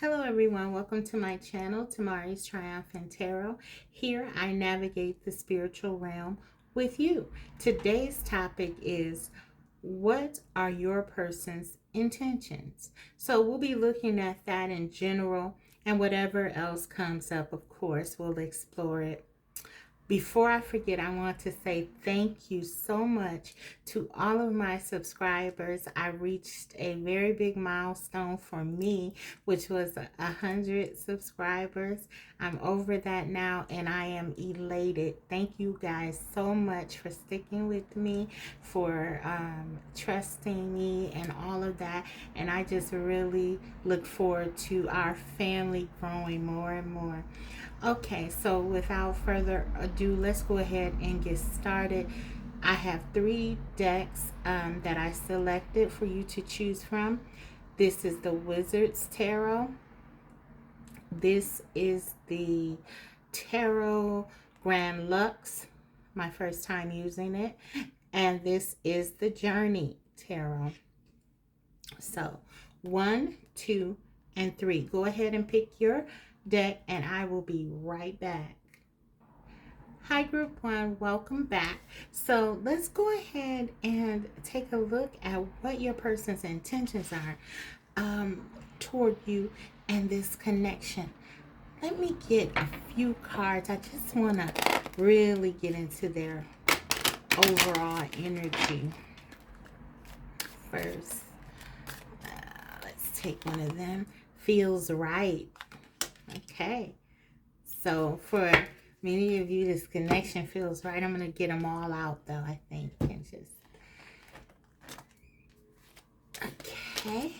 Hello everyone, welcome to my channel, Tamari's Triumphant Tarot. Here I navigate the spiritual realm with you. Today's topic is, what are your person's intentions? So we'll be looking at that in general, and whatever else comes up, of course, we'll explore it. Before I forget, I want to say thank you so much to all of my subscribers. I reached a very big milestone for me, which was 100 subscribers. I'm over that now, and I am elated. Thank you guys so much for sticking with me, for trusting me, and all of that. And I just really look forward to our family growing more and more. Okay, so without further ado, let's go ahead and get started. I have three decks that I selected for you to choose from. This is the Wizard's Tarot. This is the Tarot Grand Lux, my first time using it. And this is the Journey Tarot. So 1, 2, and 3. Go ahead and pick your deck and I will be right back. Hi group 1, welcome back. So let's go ahead and take a look at what your person's intentions are toward you and this connection. Let me get a few cards. I just want to really get into their overall energy first. Let's take one of them. Feels right. Okay, so for many of you, this connection feels right. I'm going to get them all out, though, I think. And just... Okay.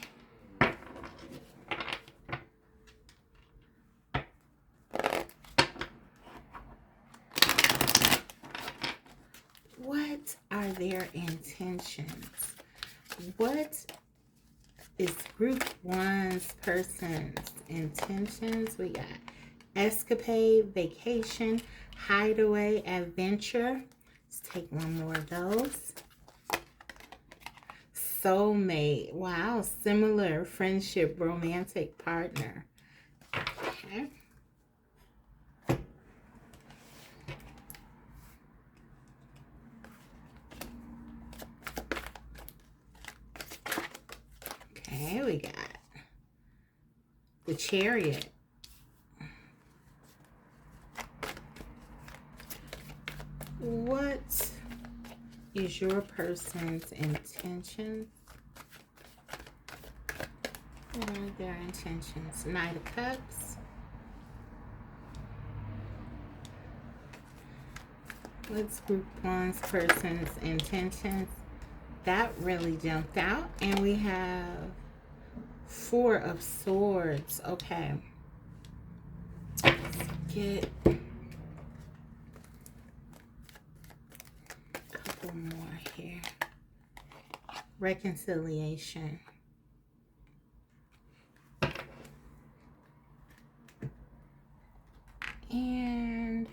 What are their intentions? What is group 1's person's intentions? We got escapade, vacation, hideaway, adventure. Let's take one more of those. Soulmate. Wow, similar, friendship, romantic partner. Okay. Okay, we got the Chariot. What is your person's intentions? What are their intentions? Knight of Cups. What's group 1's person's intentions? That really jumped out. And we have 4 of Swords. Okay. Let's get more here. Reconciliation. And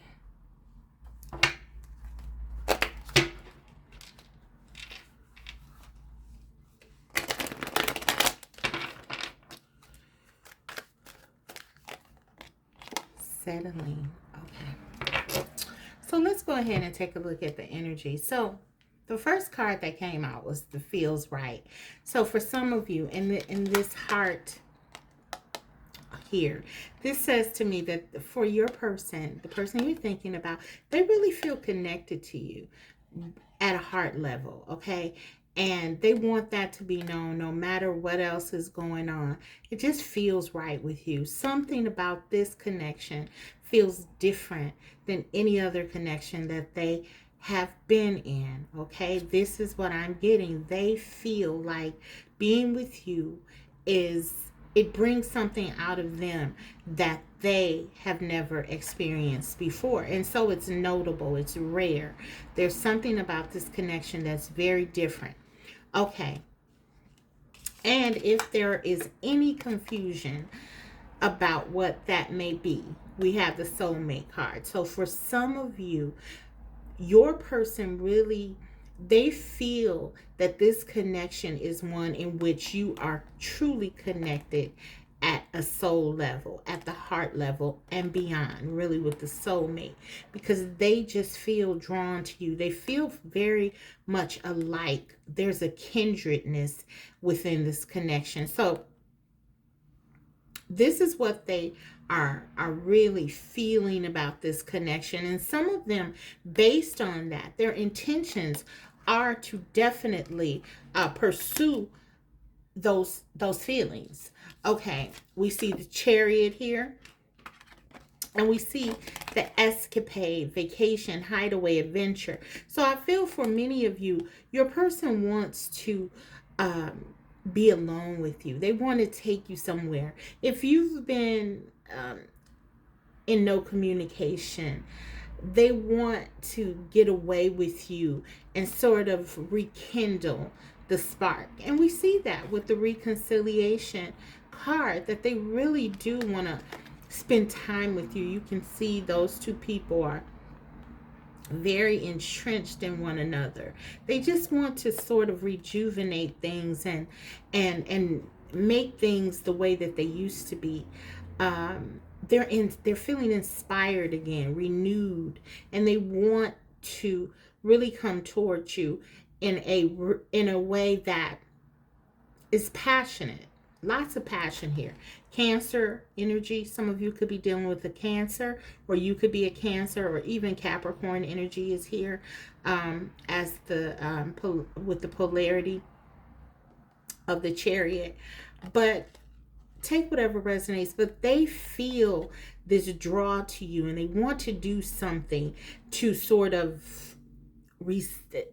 settling. Okay. So let's go ahead and take a look at the energy. So the first card that came out was the Feels Right. So for some of you in this heart here, this says to me that for your person, the person you're thinking about, they really feel connected to you at a heart level, okay? And they want that to be known no matter what else is going on. It just feels right with you. Something about this connection feels different than any other connection that they have been in, okay? This is what I'm getting. They feel like being with you it brings something out of them that they have never experienced before. And so it's notable, it's rare. There's something about this connection that's very different. Okay. And if there is any confusion about what that may be, we have the Soulmate card. So for some of you, your person really, they feel that this connection is one in which you are truly connected at a soul level, at the heart level, and beyond, really with the soulmate, because they just feel drawn to you. They feel very much alike. There's a kindredness within this connection. So this is what they are really feeling about this connection. And some of them, based on that, their intentions are to definitely pursue those feelings. Okay, we see the Chariot here, and we see the escapade, vacation, hideaway, adventure. So I feel for many of you, your person wants to be alone with you. They want to take you somewhere. If you've been in no communication, they want to get away with you and sort of rekindle the spark. And we see that with the reconciliation card, that they really do want to spend time with you. You can see those two people are very entrenched in one another. They just want to sort of rejuvenate things and make things the way that they used to be. They're feeling inspired again, renewed, and they want to really come towards you in a way that is passionate. Lots of passion here. Cancer energy. Some of you could be dealing with a Cancer, or you could be a Cancer, or even Capricorn energy is here as the with the polarity of the Chariot. But take whatever resonates, but they feel this draw to you, and they want to do something to sort of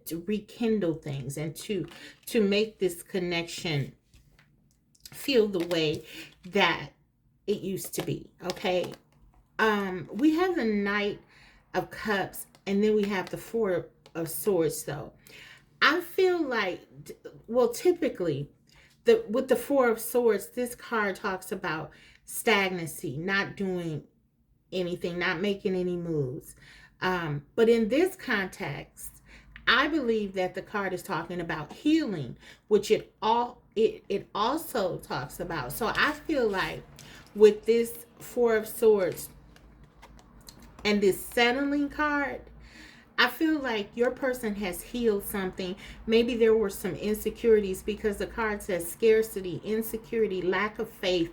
to rekindle things, and to make this connection feel the way that it used to be. Okay, we have the Knight of Cups, and then we have the Four of Swords. Though I feel like, well, typically with the Four of Swords, this card talks about stagnancy, not doing anything, not making any moves. But in this context, I believe that the card is talking about healing, which it also talks about. So I feel like with this Four of Swords and this settling card, I feel like your person has healed something. Maybe there were some insecurities, because the card says scarcity, insecurity, lack of faith.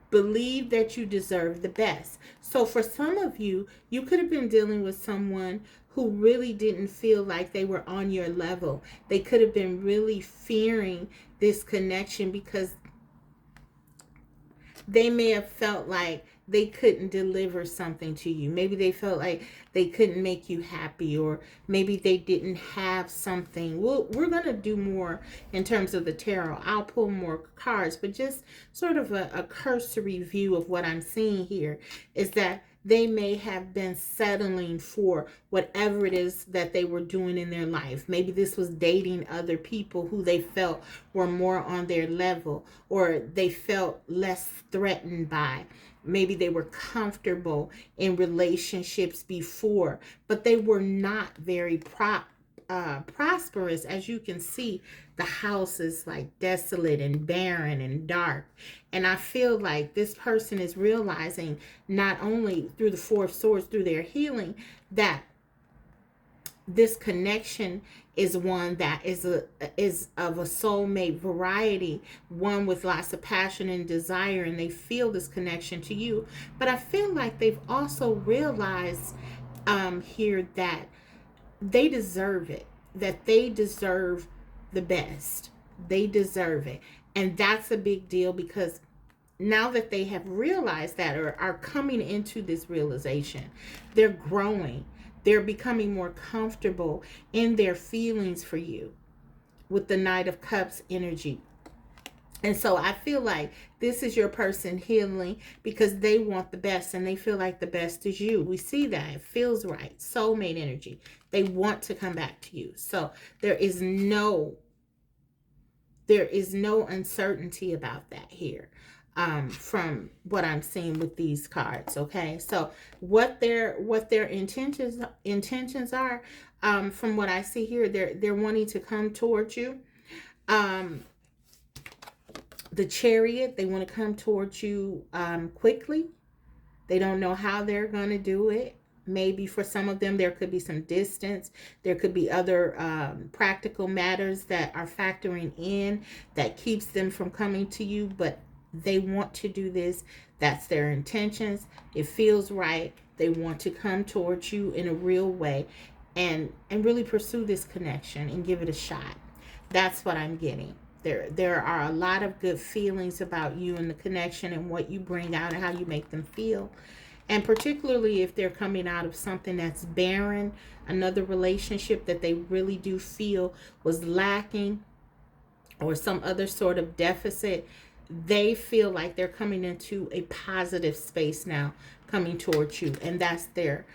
Believe that you deserve the best. So for some of you, you could have been dealing with someone who really didn't feel like they were on your level. They could have been really fearing this connection, because they may have felt like they couldn't deliver something to you. Maybe they felt like they couldn't make you happy, or maybe they didn't have something. We're going to do more in terms of the tarot. I'll pull more cards, but just sort of a cursory view of what I'm seeing here is that they may have been settling for whatever it is that they were doing in their life. Maybe this was dating other people who they felt were more on their level, or they felt less threatened by. Maybe they were comfortable in relationships before, but they were not very prosperous. As you can see, the house is like desolate and barren and dark. And I feel like this person is realizing, not only through the Four of Swords, through their healing, that this connection is one that is of a soulmate variety, one with lots of passion and desire, and they feel this connection to you. But I feel like they've also realized here that they deserve it, that they deserve the best. They deserve it. And that's a big deal, because now that they have realized that, or are coming into this realization, they're growing. They're becoming more comfortable in their feelings for you with the Knight of Cups energy. And so I feel like this is your person healing, because they want the best, and they feel like the best is you. We see that. It feels right. Soulmate energy. They want to come back to you. So there is no uncertainty about that here. From what I'm seeing with these cards. Okay, so what their intentions are, from what I see here, they're wanting to come towards you. The Chariot, they want to come towards you quickly. They don't know how they're going to do it. Maybe for some of them, there could be some distance. There could be other practical matters that are factoring in that keeps them from coming to you, but they want to do this. That's their intentions. It feels right. They want to come towards you in a real way and really pursue this connection and give it a shot. That's what I'm getting. There are a lot of good feelings about you and the connection and what you bring out and how you make them feel. And particularly if they're coming out of something that's barren, another relationship that they really do feel was lacking, or some other sort of deficit, they feel like they're coming into a positive space now, coming towards you, and that's their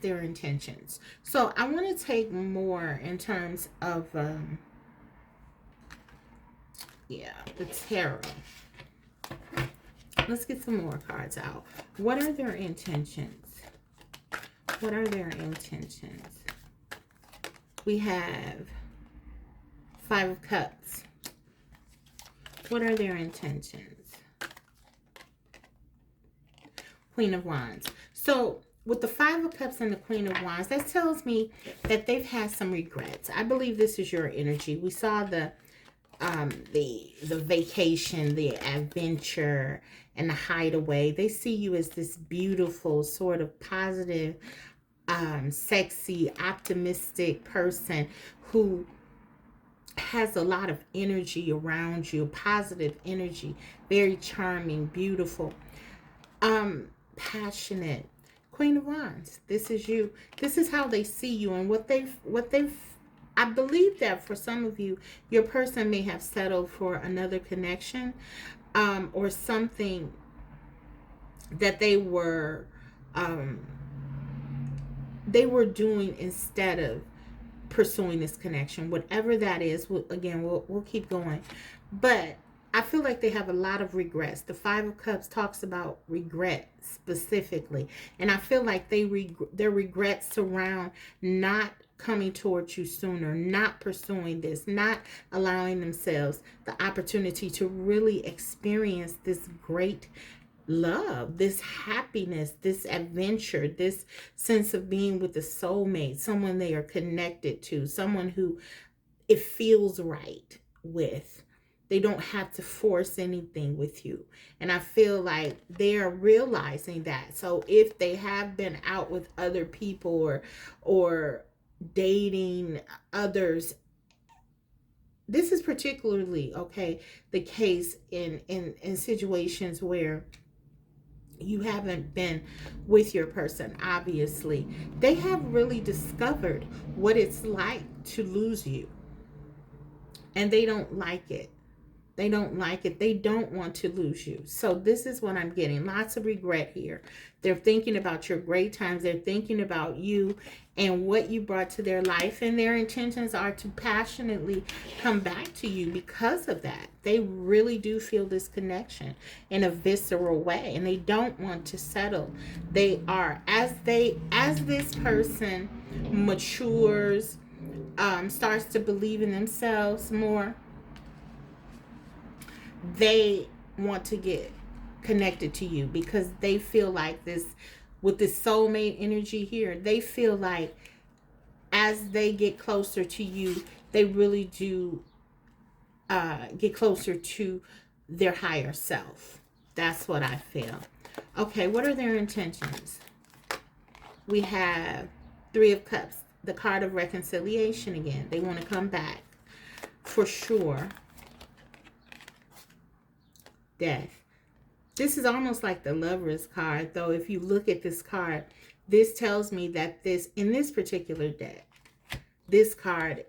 intentions. So I want to take more in terms of the tarot. Let's get some more cards out. What are their intentions? What are their intentions? We have Five of Cups. What are their intentions? Queen of Wands. So with the Five of Cups and the Queen of Wands, that tells me that they've had some regrets. I believe this is your energy. We saw the vacation, the adventure, and the hideaway. They see you as this beautiful, sort of positive, sexy, optimistic person who has a lot of energy around you, positive energy, very charming, beautiful, passionate. Queen of Wands, this is you. This is how they see you, and what they've I believe that for some of you, your person may have settled for another connection, or something that they were doing instead of pursuing this connection. Whatever that is, we'll keep going. But I feel like they have a lot of regrets. The Five of Cups talks about regret specifically, and I feel like their regrets surround not coming towards you sooner, not pursuing this, not allowing themselves the opportunity to really experience this great love, this happiness, this adventure, this sense of being with a soulmate, someone they are connected to, someone who it feels right with. They don't have to force anything with you. And I feel like they're realizing that. So if they have been out with other people or dating others, this is particularly the case in situations where you haven't been with your person. Obviously, they have really discovered what it's like to lose you, and they don't like it. They don't like it. They don't want to lose you. So this is what I'm getting. Lots of regret here. They're thinking about your great times. They're thinking about you and what you brought to their life. And their intentions are to passionately come back to you because of that. They really do feel this connection in a visceral way. And they don't want to settle. They are, as this person matures, starts to believe in themselves more, they want to get connected to you because they feel like this, with this soulmate energy here, they feel like as they get closer to you, they really do get closer to their higher self. That's what I feel. Okay, what are their intentions? We have Three of Cups, the card of reconciliation again. They want to come back for sure. Death. This is almost like the Lover's card, though. If you look at this card, this tells me that in this particular deck, this card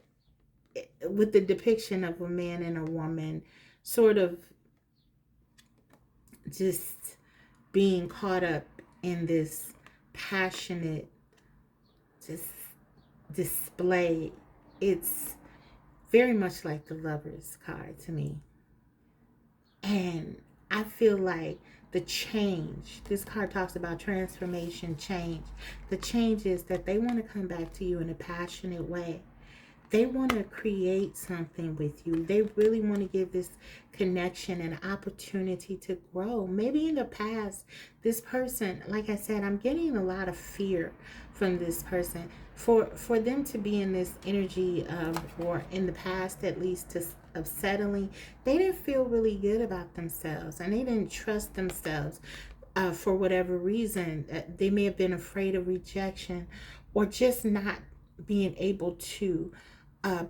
with the depiction of a man and a woman sort of just being caught up in this passionate just display. It's very much like the Lover's card to me. And I feel like the change, this card talks about transformation, change. The change is that they want to come back to you in a passionate way. They want to create something with you. They really want to give this connection an opportunity to grow. Maybe in the past, this person, like I said, I'm getting a lot of fear from this person. For them to be in this energy of, or in the past at least, of settling, they didn't feel really good about themselves, and they didn't trust themselves. For whatever reason, they may have been afraid of rejection, or just not being able to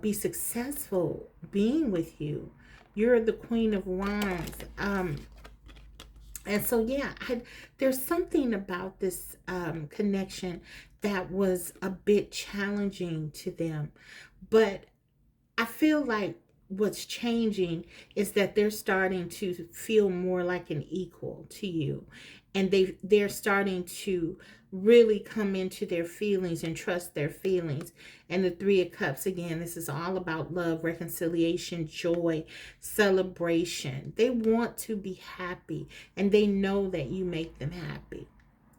be successful being with you. You're the Queen of Wands. And so, yeah, there's something about this connection that was a bit challenging to them. But I feel like what's changing is that they're starting to feel more like an equal to you, and they're starting to really come into their feelings and trust their feelings. And the Three of Cups, again, this is all about love, reconciliation, joy, celebration. They want to be happy, and they know that you make them happy.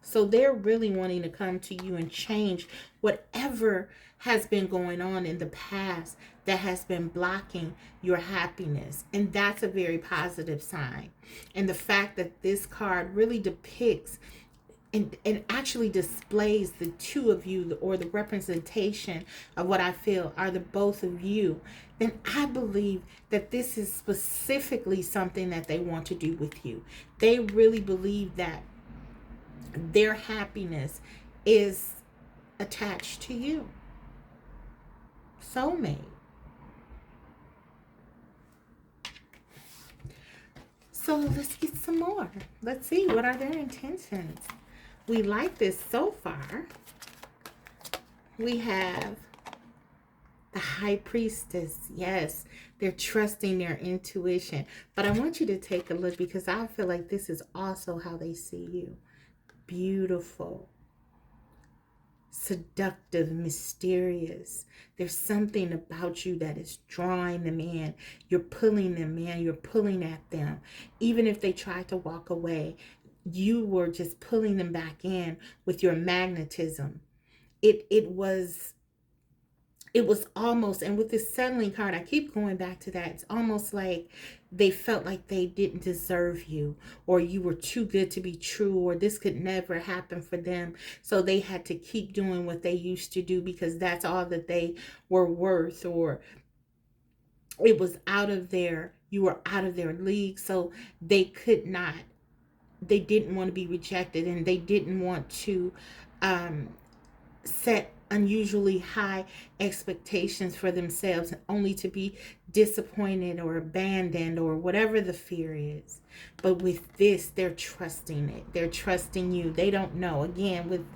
So they're really wanting to come to you and change whatever has been going on in the past that has been blocking your happiness. And that's a very positive sign. And the fact that this card really depicts and actually displays the two of you, or the representation of what I feel are the both of you, then I believe that this is specifically something that they want to do with you. They really believe that their happiness is attached to you. Soulmate. So let's get some more. Let's see, what are their intentions? We like this so far. We have the High Priestess. Yes, they're trusting their intuition. But I want you to take a look, because I feel like this is also how they see you. Beautiful, seductive, mysterious. There's something about you that is drawing them in. You're pulling them in. You're pulling at them. Even if they try to walk away, you were just pulling them back in with your magnetism. It was almost, and with this settling card, I keep going back to that. It's almost like they felt like they didn't deserve you, or you were too good to be true, or this could never happen for them. So they had to keep doing what they used to do because that's all that they were worth, or it was you were out of their league. So they didn't want to be rejected, and they didn't want to set unusually high expectations for themselves, only to be disappointed or abandoned, or whatever the fear is. But with this, they're trusting it. They're trusting you. They don't know. Again,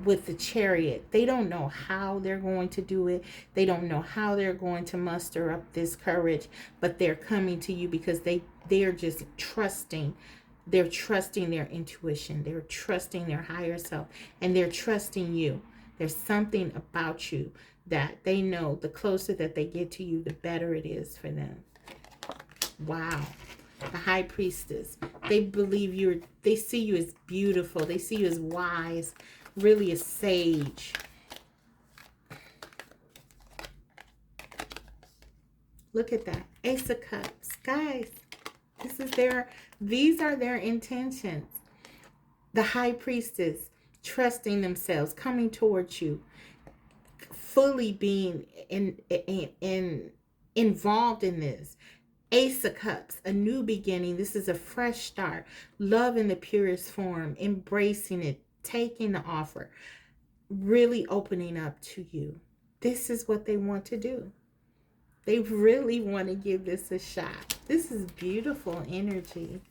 with the Chariot, they don't know how they're going to do it. They don't know how they're going to muster up this courage, but they're coming to you because they're just trusting. They're trusting their intuition. They're trusting their higher self, and they're trusting you. There's something about you that they know the closer that they get to you, the better it is for them. Wow. The High Priestess. They believe they see you as beautiful. They see you as wise, really a sage. Look at that. Ace of Cups. Guys, these are their intentions. The High Priestess, trusting themselves, coming towards you, fully being involved in this. Ace of Cups, a new beginning. This is a fresh start. Love in the purest form, embracing it, taking the offer, really opening up to you. This is what they want to do. They really want to give this a shot. This is beautiful energy.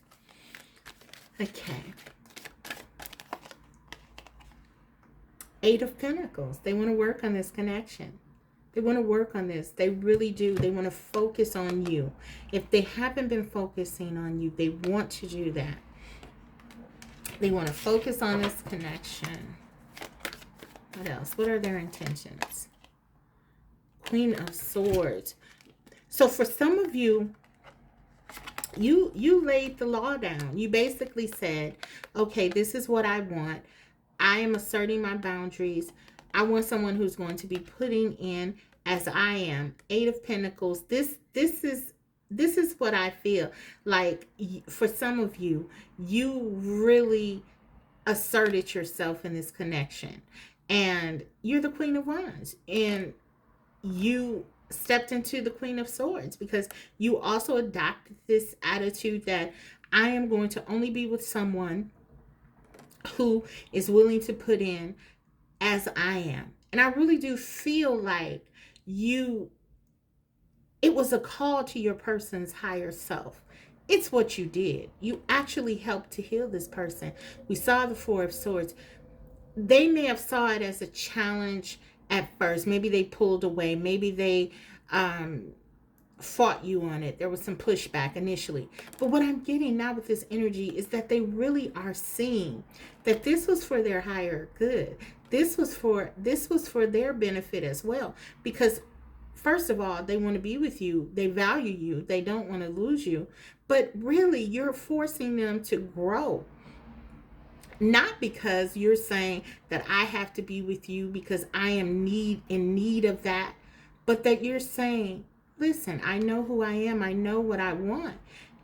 Okay. Eight of Pentacles. They want to work on this connection. They want to work on this. They really do. They want to focus on you. If they haven't been focusing on you, they want to do that. They want to focus on this connection. What else? What are their intentions? Queen of Swords. So for some of you, you laid the law down. You basically said, okay, this is what I want. I am asserting my boundaries. I want someone who's going to be putting in as I am. Eight of Pentacles. This is what I feel like. For some of you, you really asserted yourself in this connection, and you're the Queen of Wands, and you stepped into the Queen of Swords because you also adopted this attitude that I am going to only be with someone who is willing to put in as I am. And I really do feel like you, it was a call to your person's higher self. It's what you did. You actually helped to heal this person. We saw the Four of Swords. They may have saw it as a challenge at first. Maybe they pulled away. Maybe they fought you on it. There was some pushback initially. But what I'm getting now with this energy is that they really are seeing that this was for their higher good. This was for their benefit as well. Because first of all, they want to be with you. They value you. They don't want to lose you. But really, you're forcing them to grow. Not because you're saying that I have to be with you because I am in need of that, but that you're saying, listen, I know who I am. I know what I want.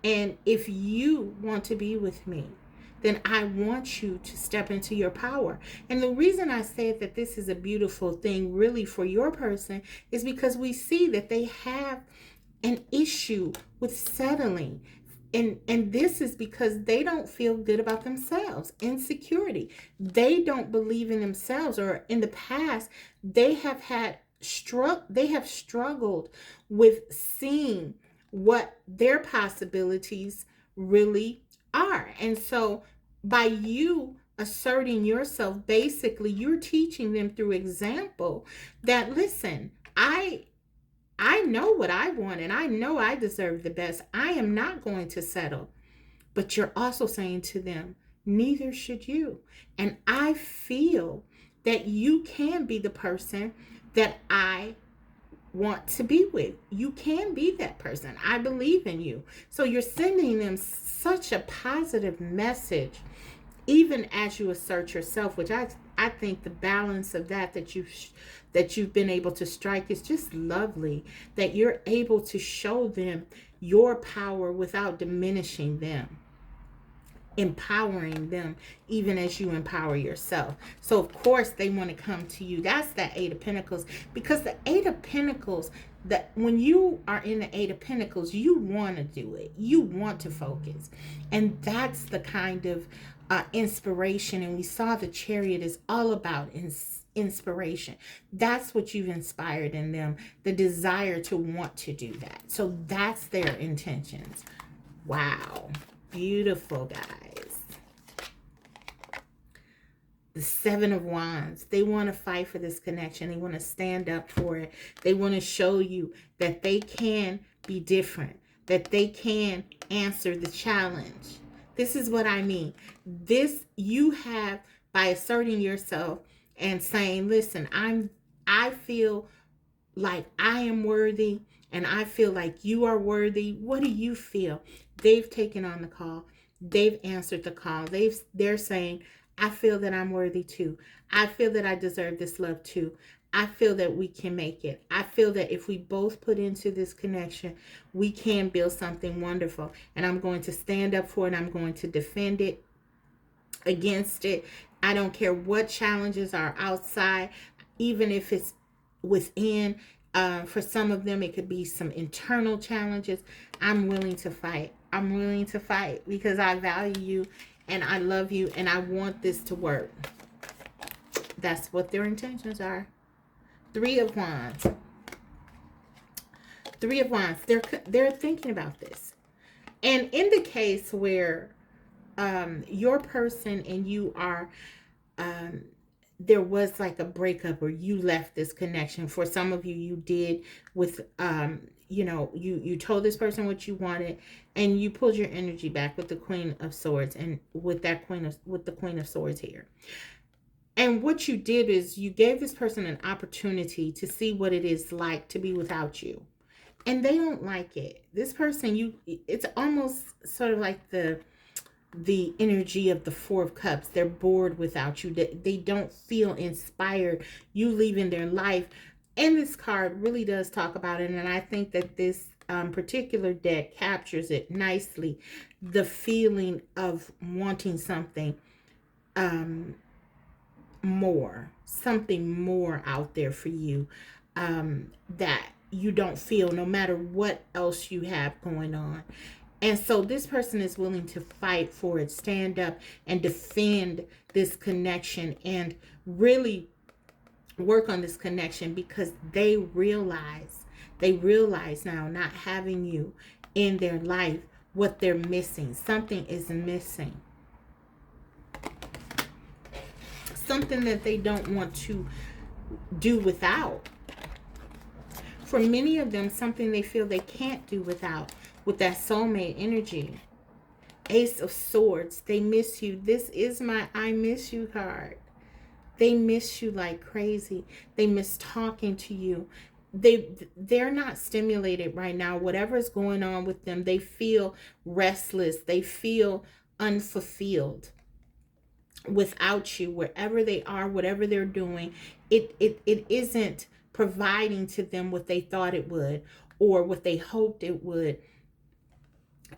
And if you want to be with me, then I want you to step into your power. And the reason I said that this is a beautiful thing really for your person is because we see that they have an issue with settling. And this is because they don't feel good about themselves. Insecurity. They don't believe in themselves, or in the past they have struggled with seeing what their possibilities really are. And so by you asserting yourself, basically you're teaching them through example that, listen, I know what I want, and I know I deserve the best. I am not going to settle. But you're also saying to them, neither should you. And I feel that you can be the person that I want to be with. You can be that person. I believe in you. So you're sending them such a positive message, even as you assert yourself, which I think the balance of that you've been able to strike is just lovely. That you're able to show them your power without diminishing them, empowering them even as you empower yourself. So of course they want to come to you. That's that Eight of Pentacles, because the Eight of Pentacles, that when you are in the Eight of Pentacles, you want to do it. You want to focus. And that's the kind of inspiration. And we saw the Chariot is all about inspiration. That's what you've inspired in them, the desire to want to do that. So that's their intentions. Wow. Beautiful, guys. The Seven of Wands. They want to fight for this connection. They want to stand up for it. They want to show you that they can be different, that they can answer the challenge. This is what I mean. This you have, by asserting yourself and saying, listen, I feel like I am worthy, and I feel like you are worthy. What do you feel? They've taken on the call. They've answered the call. They're saying, I feel that I'm worthy too. I feel that I deserve this love too. I feel that we can make it. I feel that if we both put into this connection, we can build something wonderful. And I'm going to stand up for it. I'm going to defend it against it. I don't care what challenges are outside, even if it's within. For some of them, it could be some internal challenges. I'm willing to fight. I'm willing to fight because I value you and I love you and I want this to work. That's what their intentions are. Three of Wands. Three of Wands. They're thinking about this. And in the case where your person and you are, there was like a breakup or you left this connection. For some of you, you did with, you told this person what you wanted and you pulled your energy back with the Queen of Swords and with the Queen of Swords here. And what you did is you gave this person an opportunity to see what it is like to be without you. And they don't like it. This person, it's almost sort of like the energy of the Four of Cups. They're bored without you. They don't feel inspired. You leaving their life And this card really does talk about it. And I think that this particular deck captures it nicely. The feeling of wanting something something more out there for you, that you don't feel no matter what else you have going on. And so this person is willing to fight for it, stand up and defend this connection, and really work on this connection, because they realize now, not having you in their life, what they're missing. Something is missing. Something that they don't want to do without. For many of them, something they feel they can't do without, with that soulmate energy. Ace of Swords, they miss you. This is my I miss you card. They miss you like crazy. They miss talking to you. They're not stimulated right now. Whatever's going on with them, they feel restless. They feel unfulfilled without you. Wherever they are, whatever they're doing, it isn't providing to them what they thought it would, or what they hoped it would.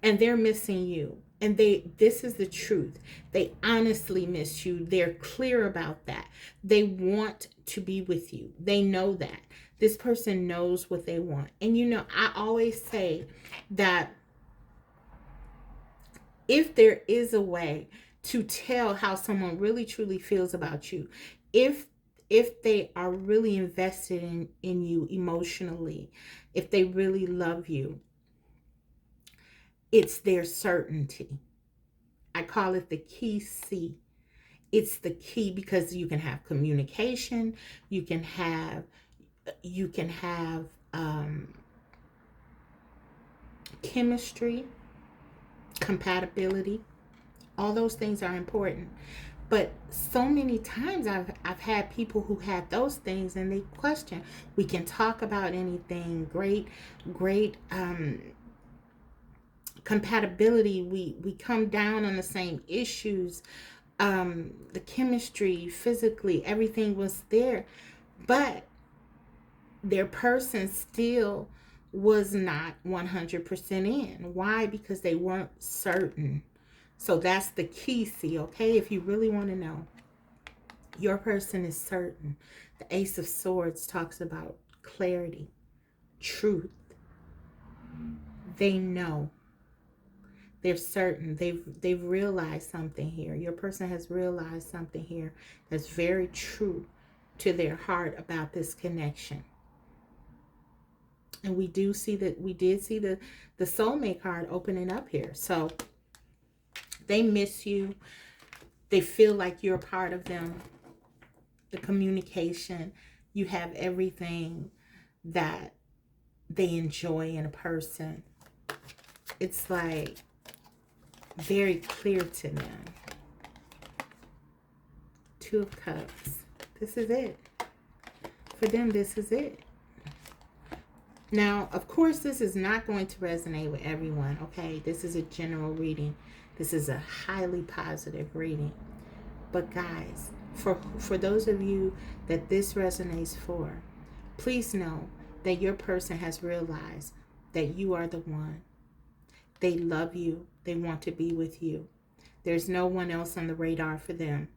And they're missing you. And this is the truth. They honestly miss you. They're clear about that. They want to be with you. They know that. This person knows what they want. And I always say that if there is a way to tell how someone really truly feels about you, if they are really invested in you emotionally, if they really love you, it's their certainty. I call it the key C. It's the key, because you can have communication, you can have chemistry, compatibility. All those things are important. But so many times I've had people who had those things, and they question. We can talk about anything. Great compatibility. We come down on the same issues. The chemistry, physically, everything was there, but their person still was not 100% in. Why? Because they weren't certain. So that's the key, see, okay? If you really want to know, your person is certain. The Ace of Swords talks about clarity, truth. They know. They're certain. They've realized something here. Your person has realized something here that's very true to their heart about this connection. And we did see the soulmate card opening up here. So they miss you. They feel like you're a part of them. The communication, you have everything that they enjoy in a person. It's like very clear to them. Two of Cups. This is it. For them, this is it. Now, of course, this is not going to resonate with everyone, okay? This is a general reading. This is a highly positive reading. But guys, for those of you that this resonates for, please know that your person has realized that you are the one. They love you. They want to be with you. There's no one else on the radar for them.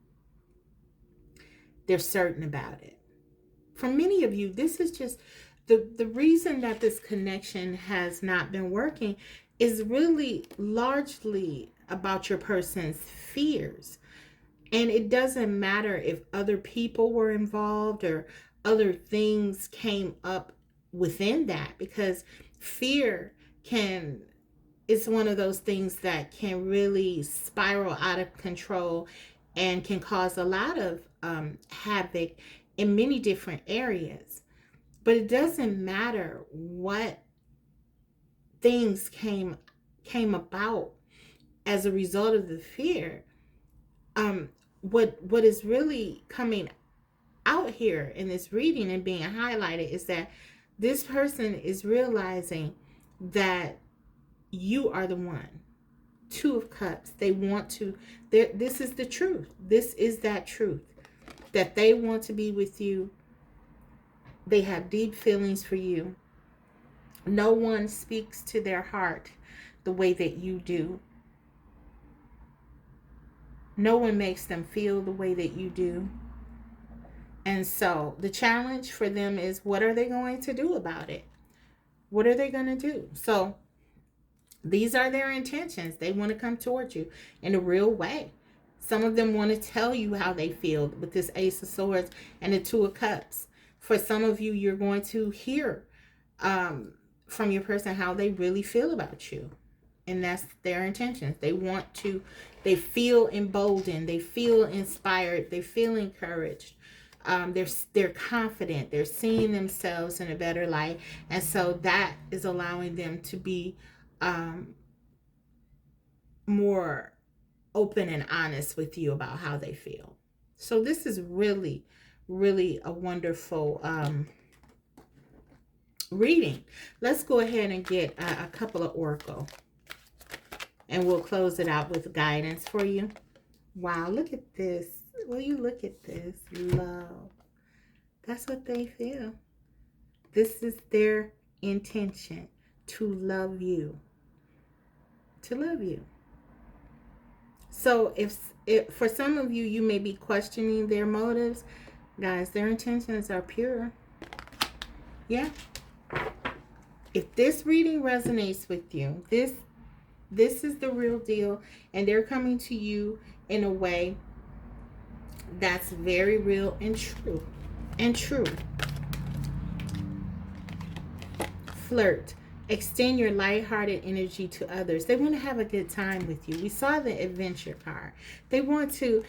They're certain about it. For many of you, this is just the reason that this connection has not been working is really largely about your person's fears. And it doesn't matter if other people were involved or other things came up within that, because fear it's one of those things that can really spiral out of control and can cause a lot of havoc in many different areas. But it doesn't matter what things came about as a result of the fear. What is really coming out here in this reading and being highlighted is that this person is realizing that you are the one. Two of Cups. They want to, this is the truth. This is that truth, that they want to be with you. They have deep feelings for you. No one speaks to their heart the way that you do. No one makes them feel the way that you do. And so the challenge for them is, what are they going to do about it? What are they going to do? So these are their intentions. They want to come towards you in a real way. Some of them want to tell you how they feel with this Ace of Swords and the Two of Cups. For some of you, you're going to hear from your person how they really feel about you. And that's their intentions. They feel emboldened. They feel inspired. They feel encouraged. They're confident. They're seeing themselves in a better light. And so that is allowing them to be more open and honest with you about how they feel. So this is really, really a wonderful reading. Let's go ahead and get a couple of oracle, and we'll close it out with guidance for you. Wow, look at this. Will you look at this? Love. That's what they feel. This is their intention, to love you. To love you. So if for some of you, you may be questioning their motives, guys, their intentions are pure. Yeah. If this reading resonates with you, this is the real deal, and they're coming to you in a way that's very real and true. And true. Flirt. Extend your lighthearted energy to others. They want to have a good time with you. We saw the adventure card. They want to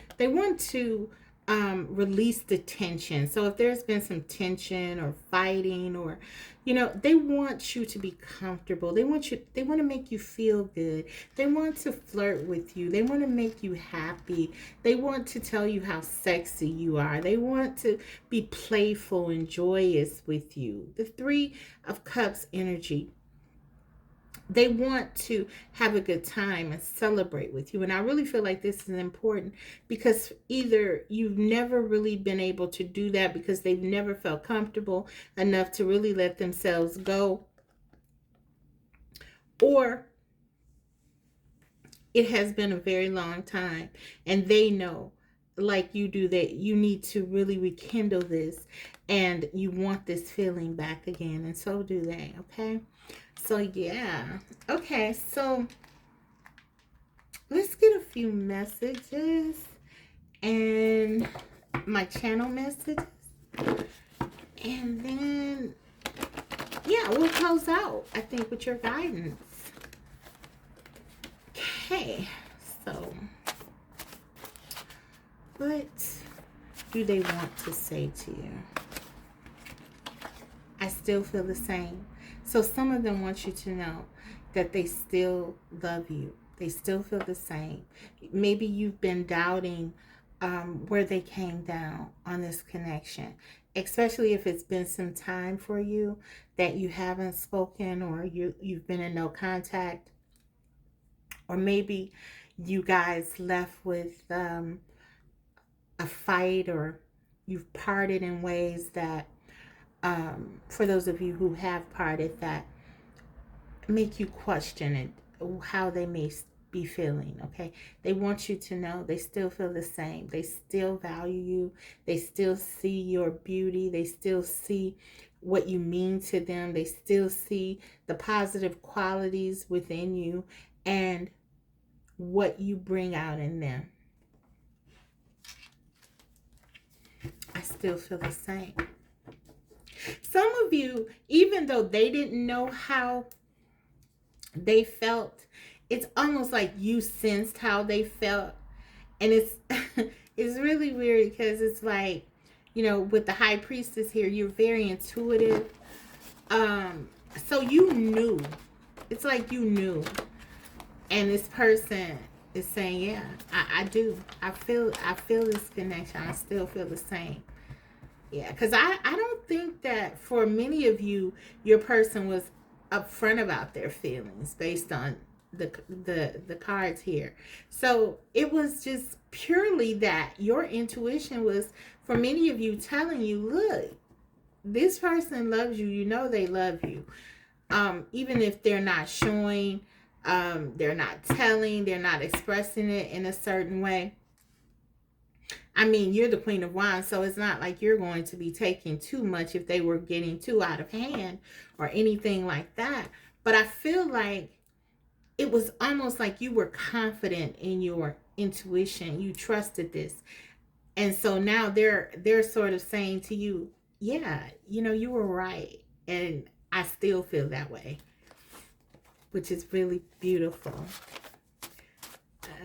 release the tension. So if there's been some tension or fighting, or they want you to be comfortable. They want to make you feel good. They want to flirt with you. They want to make you happy. They want to tell you how sexy you are. They want to be playful and joyous with you. The Three of Cups energy. They want to have a good time and celebrate with you. And I really feel like this is important, because either you've never really been able to do that because they've never felt comfortable enough to really let themselves go, or it has been a very long time and they know, like you do, that you need to really rekindle this and you want this feeling back again, and so do they. Okay, so yeah. Okay, so let's get a few messages and my channel messages, and then yeah, we'll close out, I think, with your guidance. Okay, so what do they want to say to you? I still feel the same. So some of them want you to know that they still love you. They still feel the same. Maybe you've been doubting where they came down on this connection, especially if it's been some time for you that you haven't spoken, or you've been in no contact, or maybe you guys left with a fight, or you've parted in ways that for those of you who have parted, that make you question it, how they may be feeling. Okay, they want you to know they still feel the same. They still value you. They still see your beauty. They still see what you mean to them. They still see the positive qualities within you and what you bring out in them. I still feel the same. Some of you, even though they didn't know how they felt, it's almost like you sensed how they felt. And it's it's really weird, because it's like, with the High Priestess here, you're very intuitive. So you knew. It's like you knew. And this person is saying, yeah, I do. I feel this connection. I still feel the same. Yeah, because I don't think that for many of you, your person was upfront about their feelings based on the cards here. So it was just purely that your intuition was, for many of you, telling you, look, this person loves you. You know they love you. Even if they're not showing, they're not telling, they're not expressing it in a certain way. I mean, you're the Queen of Wands, so it's not like you're going to be taking too much if they were getting too out of hand or anything like that. But I feel like it was almost like you were confident in your intuition. You trusted this. And so now they're sort of saying to you, yeah, you were right. And I still feel that way, which is really beautiful.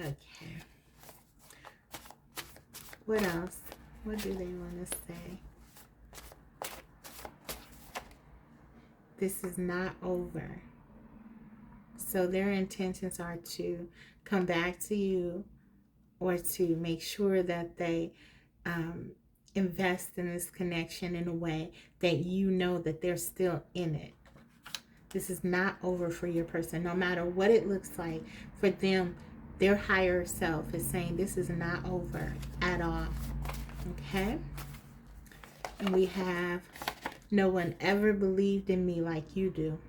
Okay. What else? What do they want to say? This is not over. So their intentions are to come back to you, or to make sure that they invest in this connection in a way that you know that they're still in it. This is not over for your person. No matter what it looks like for them, their higher self is saying this is not over at all. Okay? And we have, no one ever believed in me like you do.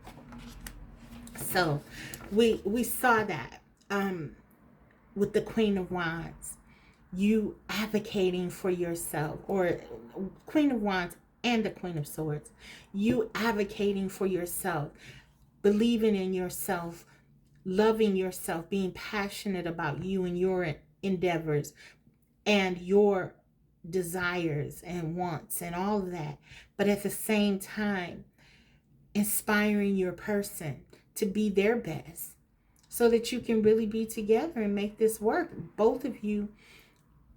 So we saw that with the Queen of Wands. You advocating for yourself, or Queen of Wands and the Queen of Swords. You advocating for yourself, believing in yourself, loving yourself, being passionate about you and your endeavors and your desires and wants and all of that. But at the same time, inspiring your person to be their best so that you can really be together and make this work. Both of you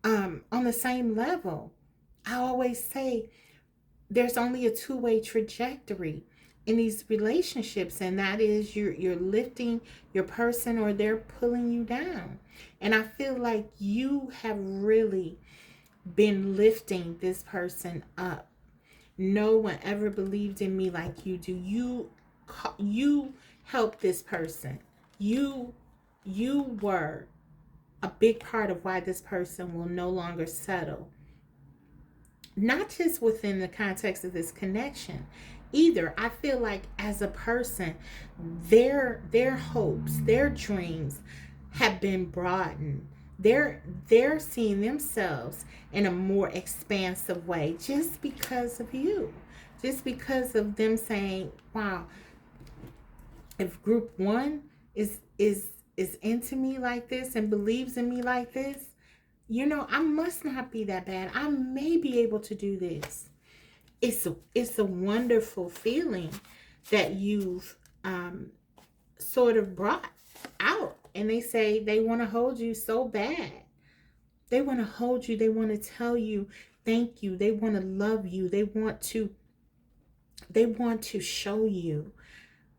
on the same level. I always say there's only a two-way trajectory in these relationships, and that is you're lifting your person or they're pulling you down. And I feel like you have really been lifting this person up. No one ever believed in me like you do. You helped this person. You were a big part of why this person will no longer settle. Not just within the context of this connection either. I feel like as a person, their hopes, their dreams have been broadened. They're seeing themselves in a more expansive way just because of you. Just because of them saying, wow, if group one is into me like this and believes in me like this, I must not be that bad. I may be able to do this. It's a wonderful feeling that you've sort of brought out. And they say they want to hold you so bad. They want to hold you. They want to tell you thank you. They want to love you. They want to show you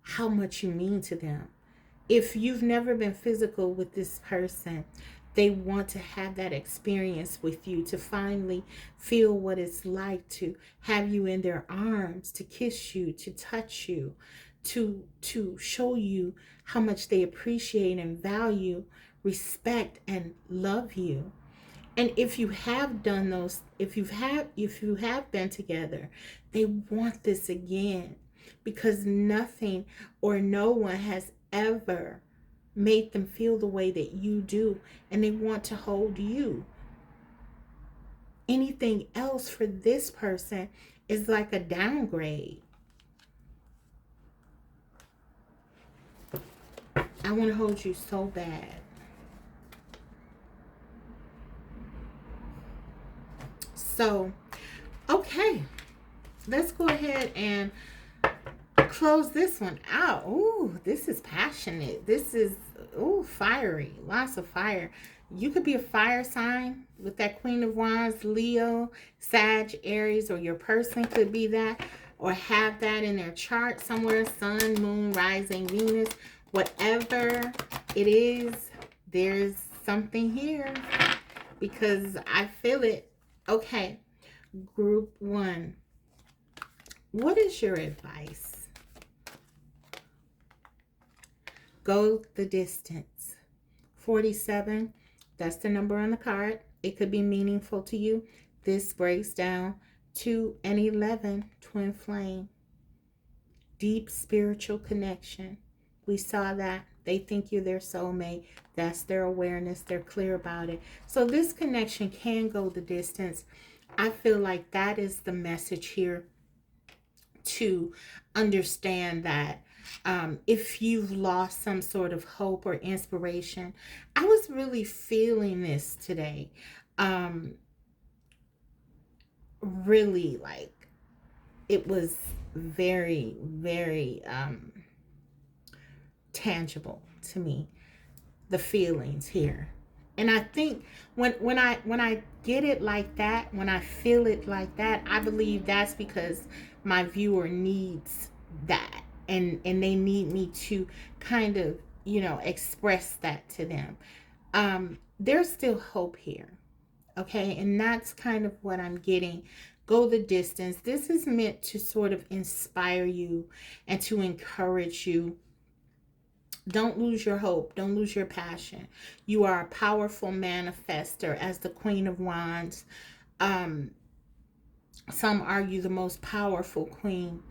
how much you mean to them. If you've never been physical with this person, they want to have that experience with you, to finally feel what it's like to have you in their arms, to kiss you, to touch you, to show you how much they appreciate and value, respect, and love you. And if you have done those, if you have been together, they want this again, because nothing or no one has ever made them feel the way that you do, and they want to hold you. Anything else for this person is like a downgrade. I want to hold you so bad. So, okay, let's go ahead and close this one out. Ooh, this is passionate. This is, fiery. Lots of fire. You could be a fire sign with that Queen of Wands, Leo, Sag, Aries, or your person could be that, or have that in their chart somewhere, Sun, Moon, Rising, Venus, whatever it is, there's something here, because I feel it. Okay, group one, what is your advice? Go the distance. 47, that's the number on the card. It could be meaningful to you. This breaks down 2 and 11, twin flame. Deep spiritual connection. We saw that. They think you're their soulmate. That's their awareness. They're clear about it. So this connection can go the distance. I feel like that is the message here, to understand that if you've lost some sort of hope or inspiration. I was really feeling this today. Really, like, it was very, very tangible to me, the feelings here. And I think when I get it like that, when I feel it like that, I believe that's because my viewer needs that, and they need me to kind of, express that to them. There's still hope here. Okay, and that's kind of what I'm getting. Go the distance. This is meant to sort of inspire you and to encourage you. Don't lose your hope. Don't lose your passion. You are a powerful manifester as the Queen of Wands. Some argue the most powerful queen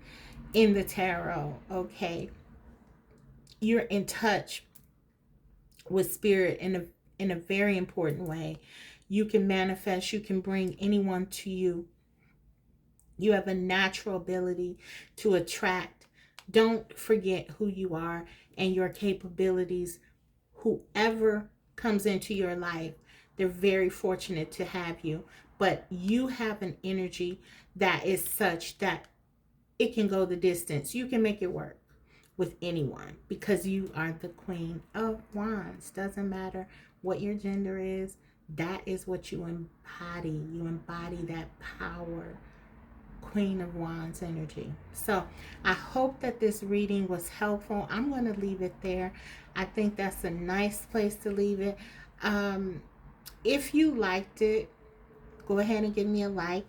in the tarot. Okay. You're in touch with spirit in a very important way. You can manifest. You can bring anyone to you. You have a natural ability to attract. Don't forget who you are and your capabilities. Whoever comes into your life, they're very fortunate to have you. But you have an energy that is such that it can go the distance. You can make it work with anyone because you are the Queen of Wands. Doesn't matter what your gender is. That is what you embody. You embody that power. Queen of Wands energy. So I hope that this reading was helpful. I'm going to leave it there. I think that's a nice place to leave it. If you liked it, go ahead and give me a like.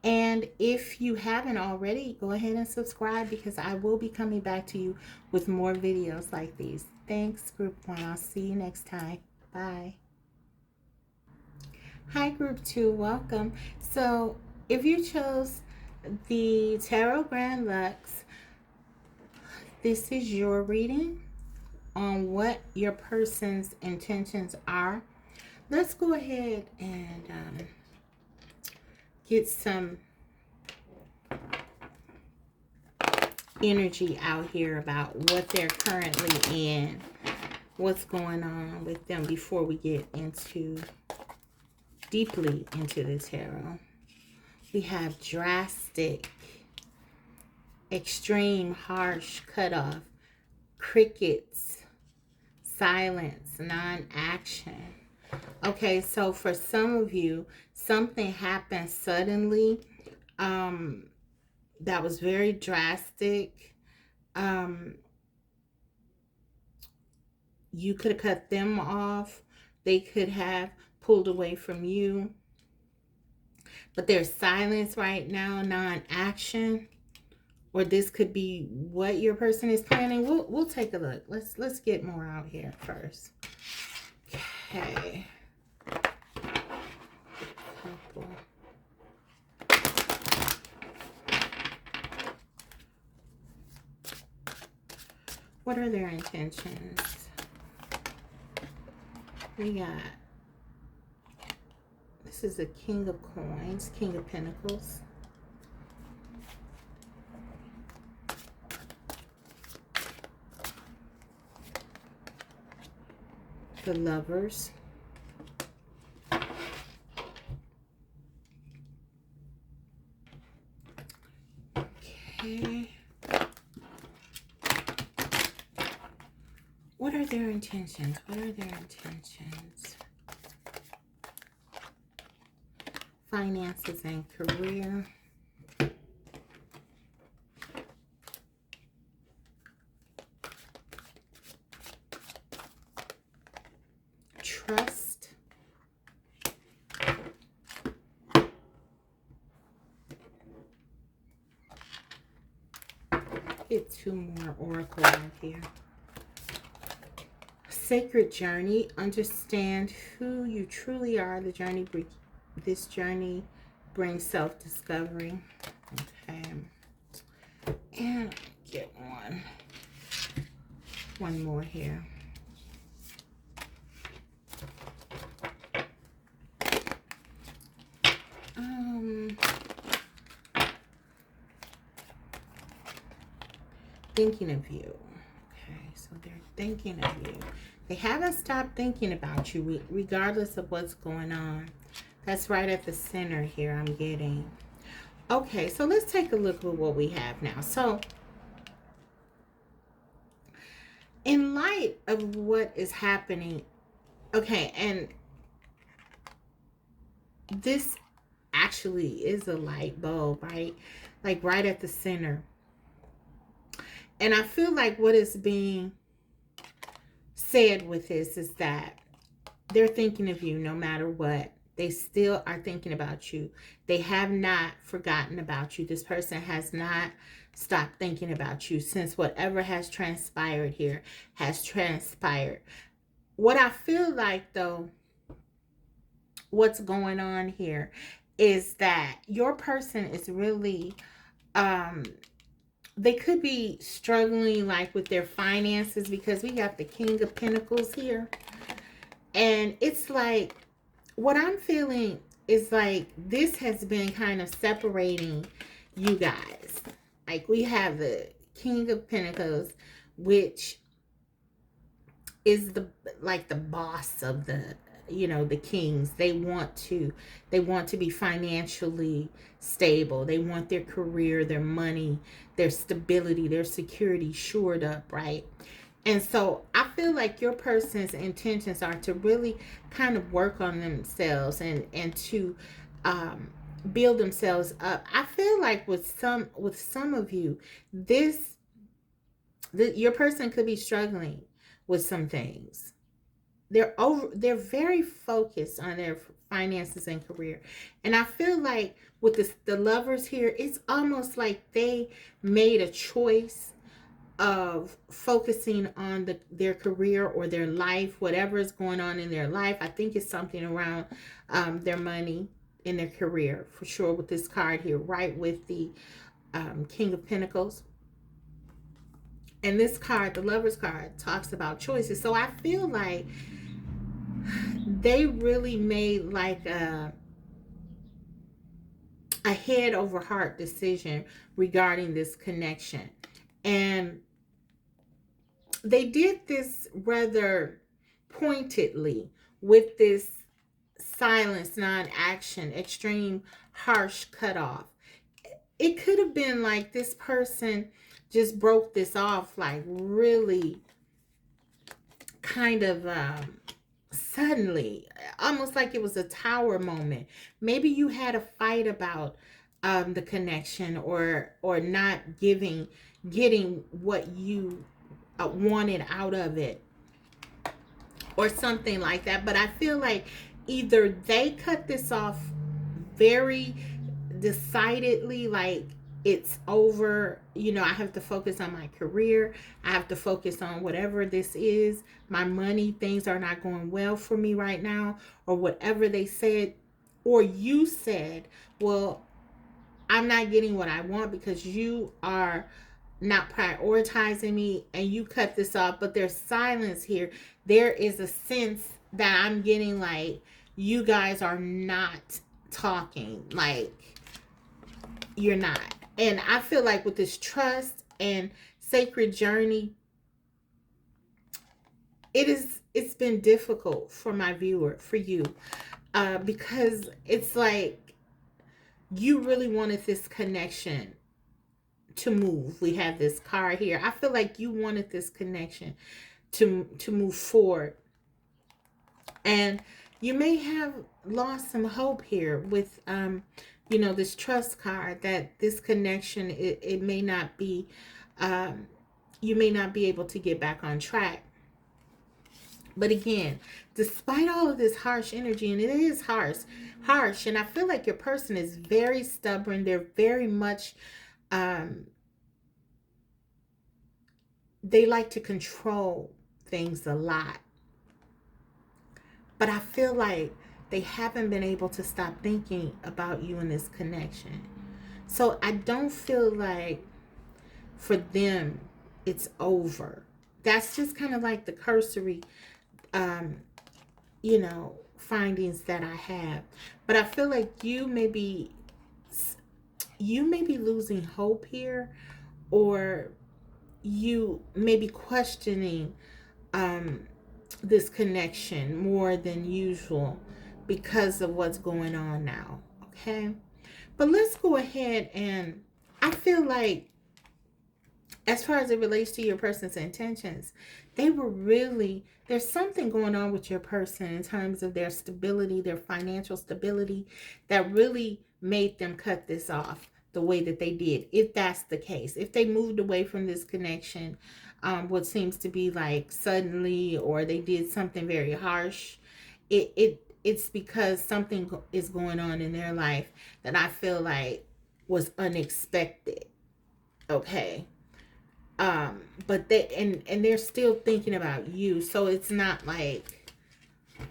And if you haven't already, go ahead and subscribe, because I will be coming back to you with more videos like these. Thanks, Group 1. I'll see you next time. Bye. Hi, Group 2. Welcome. So if you chose the Tarot Grand Lux, this is your reading on what your person's intentions are. Let's go ahead and get some energy out here about what they're currently in, what's going on with them before we get deeply into the tarot. We have drastic, extreme, harsh, cutoff, crickets, silence, non-action. Okay, so for some of you, something happened suddenly that was very drastic. You could have cut them off. They could have pulled away from you. But there's silence right now, non-action. Or this could be what your person is planning. We'll take a look. Let's get more out here first. Okay. Couple. What are their intentions? We got, this is a King of Coins, King of Pentacles. The Lovers. Okay. What are their intentions? What are their intentions? Finances and career. Trust. Get two more oracle out here. Sacred journey. Understand who you truly are. The journey, this journey bring self-discovery. Okay. And get one more here. Thinking of you. Okay, so they're thinking of you. They haven't stopped thinking about you regardless of what's going on. That's right at the center here I'm getting. Okay, so let's take a look at what we have now. So, in light of what is happening, okay, and this actually is a light bulb, right? Like right at the center. And I feel like what is being said with this is that they're thinking of you no matter what. They still are thinking about you. They have not forgotten about you. This person has not stopped thinking about you since whatever has transpired here has transpired. What I feel like, though, what's going on here is that your person is really, they could be struggling like with their finances because we got the King of Pentacles here. And it's like, what I'm feeling is like this has been kind of separating you guys. Like we have the King of Pentacles, which is the like the boss of the, you know, the kings. They want to be financially stable. They want their career, their money, their stability, their security shored up, right? And so I feel like your person's intentions are to really kind of work on themselves and to build themselves up. I feel like with some of you, your person could be struggling with some things. They're very focused on their finances and career. And I feel like with the lovers here, it's almost like they made a choice of focusing on their career or their life, whatever is going on in their life. I think it's something around their money in their career, for sure, with this card here, right with the King of Pentacles. And this card, the Lover's card, talks about choices. So I feel like they really made like a head over heart decision regarding this connection. And they did this rather pointedly with this silence, non-action, extreme, harsh cutoff. It could have been like this person just broke this off like really kind of suddenly, almost like it was a tower moment. Maybe you had a fight about the connection or not getting what you wanted out of it or something like that. But I feel like either they cut this off very decidedly, like it's over, you know, I have to focus on my career, I have to focus on whatever this is, my money, things are not going well for me right now, or whatever they said, or you said, well, I'm not getting what I want because you are not prioritizing me, and you cut this off. But there's silence here. There is a sense that I'm getting like you guys are not talking, like you're not. And I feel like with this trust and sacred journey, it's been difficult for my viewer, for you, because it's like you really wanted this connection to move. We have this card here. I feel like you wanted this connection to move forward, and you may have lost some hope here with you know, this trust card, that this connection, it may not be you may not be able to get back on track. But again, despite all of this harsh energy, and it is harsh, and I feel like your person is very stubborn. They're very much they like to control things a lot. But I feel like they haven't been able to stop thinking about you in this connection. So I don't feel like for them it's over. That's just kind of like the cursory um findings that I have. But I feel like you may be losing hope here, or you may be questioning um this connection more than usual because of what's going on now. Okay, but let's go ahead, and I feel like, as far as it relates to your person's intentions, there's something going on with your person in terms of their stability, their financial stability, that really made them cut this off the way that they did. If that's the case, if they moved away from this connection, what seems to be like suddenly, or they did something very harsh, it's because something is going on in their life that I feel like was unexpected. Okay, but they're still thinking about you, so it's not like,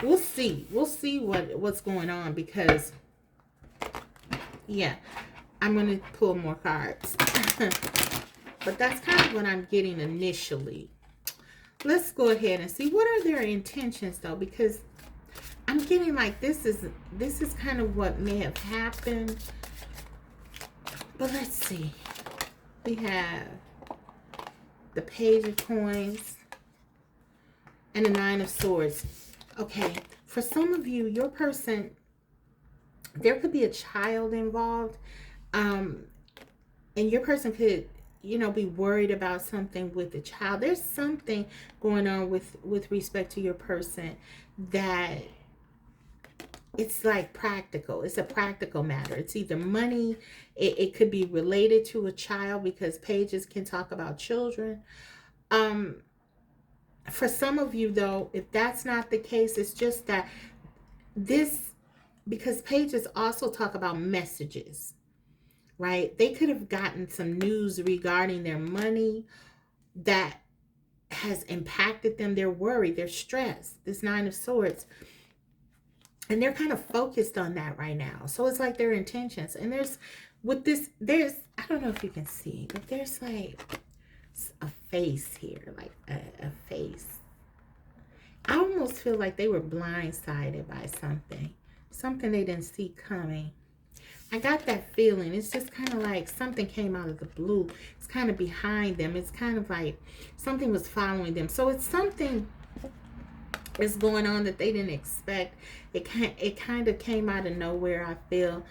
we'll see what's going on, because yeah, I'm gonna pull more cards. But that's kind of what I'm getting initially. Let's go ahead and see what are their intentions, though, because I'm getting like this is kind of what may have happened. But let's see. We have the Page of Coins and the Nine of Swords. Okay, for some of you, your person, there could be a child involved, and your person could, be worried about something with the child. There's something going on with respect to your person that it's like practical. It's a practical matter. It's either money. It could be related to a child, because pages can talk about children. For some of you, though, if that's not the case, it's just that this, because pages also talk about messages, right? They could have gotten some news regarding their money that has impacted them. They're worried, they're stressed. This Nine of Swords. And they're kind of focused on that right now. So it's like their intentions. And there's I don't know if you can see, but there's like a face here, like a face. I almost feel like they were blindsided by something they didn't see coming. I got that feeling. It's just kind of like something came out of the blue. It's kind of behind them. It's kind of like something was following them. So it's something is going on that they didn't expect. It kind of came out of nowhere, I feel.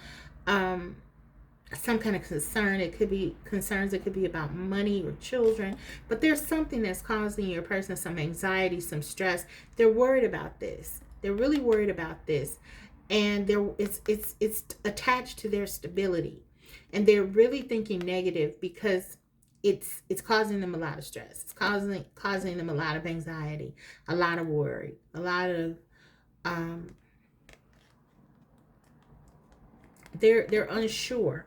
Some kind of concern. It could be concerns. It could be about money or children. But there's something that's causing your person some anxiety, some stress. They're worried about this. They're really worried about this. And it's attached to their stability. And they're really thinking negative, because it's causing them a lot of stress. It's causing them a lot of anxiety, a lot of worry, a lot of they're unsure.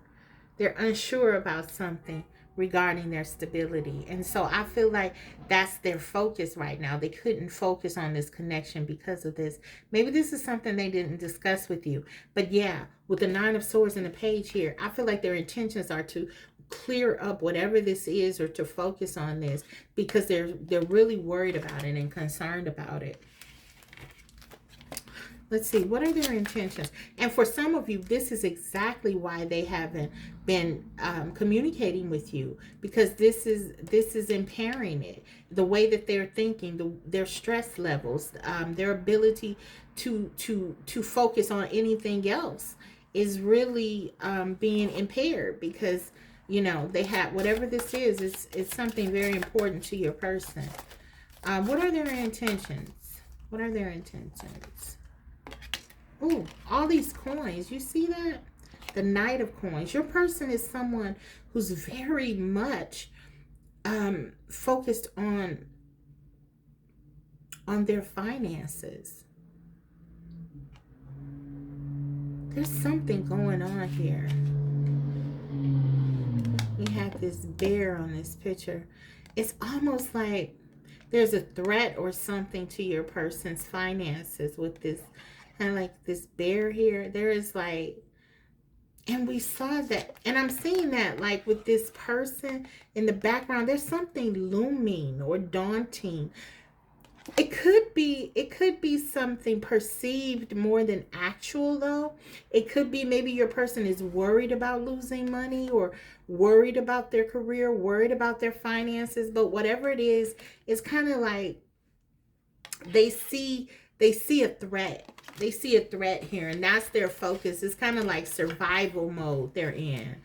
They're unsure about something regarding their stability. And so I feel like that's their focus right now. They couldn't focus on this connection because of this. Maybe this is something they didn't discuss with you. But yeah, with the Nine of Swords and the Page here, I feel like their intentions are to clear up whatever this is, or to focus on this, because they're really worried about it and concerned about it. Let's see, what are their intentions? And for some of you, this is exactly why they haven't been communicating with you, because this is impairing it. The way that they're thinking, their stress levels, their ability to focus on anything else is really being impaired, because they have whatever this is. It's something very important to your person. What are their intentions? What are their intentions? Oh, all these coins. You see that? The Knight of Coins. Your person is someone who's very much focused on their finances. There's something going on here. We have this bear on this picture. It's almost like there's a threat or something to your person's finances with this kind of like this bear here. There is like, and we saw that, and I'm seeing that like with this person in the background, there's something looming or daunting. It could be something perceived more than actual though. It could be maybe your person is worried about losing money or worried about their career, worried about their finances, but whatever it is, it's kind of like they see they see a threat. They see a threat here, and that's their focus. It's kind of like survival mode they're in.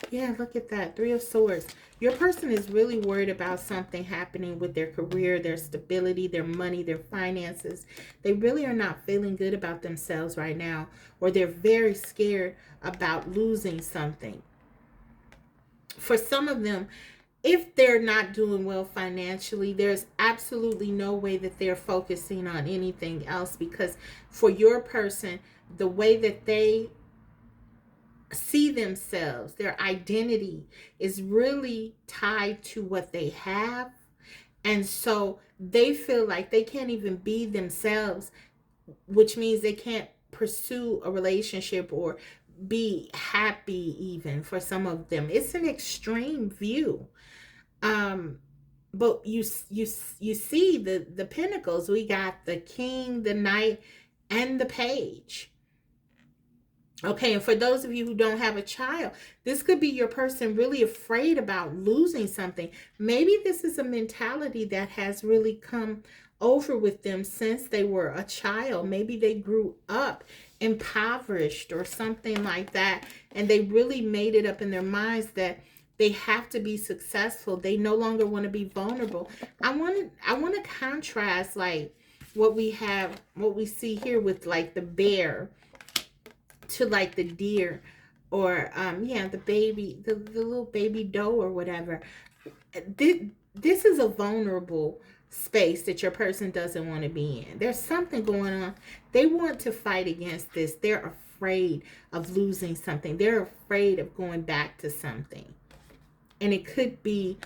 Yeah, look at that. Three of Swords. Your person is really worried about something happening with their career, their stability, their money, their finances. They really are not feeling good about themselves right now, or they're very scared about losing something. For some of them, if they're not doing well financially, there's absolutely no way that they're focusing on anything else, because for your person, the way that they see themselves, their identity is really tied to what they have. And so they feel like they can't even be themselves, which means they can't pursue a relationship or be happy. Even for some of them, it's an extreme view. um but you see the pentacles. We got the king, the knight, and the page. Okay, and for those of you who don't have a child, this could be your person really afraid about losing something. Maybe this is a mentality that has really come over with them since they were a child. Maybe they grew up impoverished or something like that, and they really made it up in their minds that they have to be successful. They no longer want to be vulnerable. I want to contrast like what we see here with like the bear to like the deer, or yeah, the baby, the little baby doe or whatever. This is a vulnerable space that your person doesn't want to be in. There's something going on. They want to fight against this. They're afraid of losing something. They're afraid of going back to something. And it could be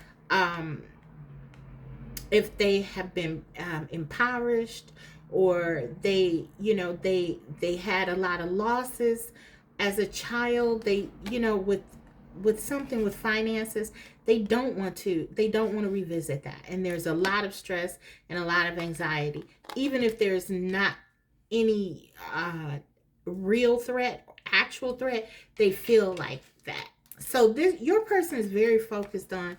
if they have been impoverished, or they had a lot of losses as a child. They, with something with finances, they don't want to revisit that, and there's a lot of stress and a lot of anxiety. Even if there's not any real threat, actual threat, they feel like that. So this, your person is very focused on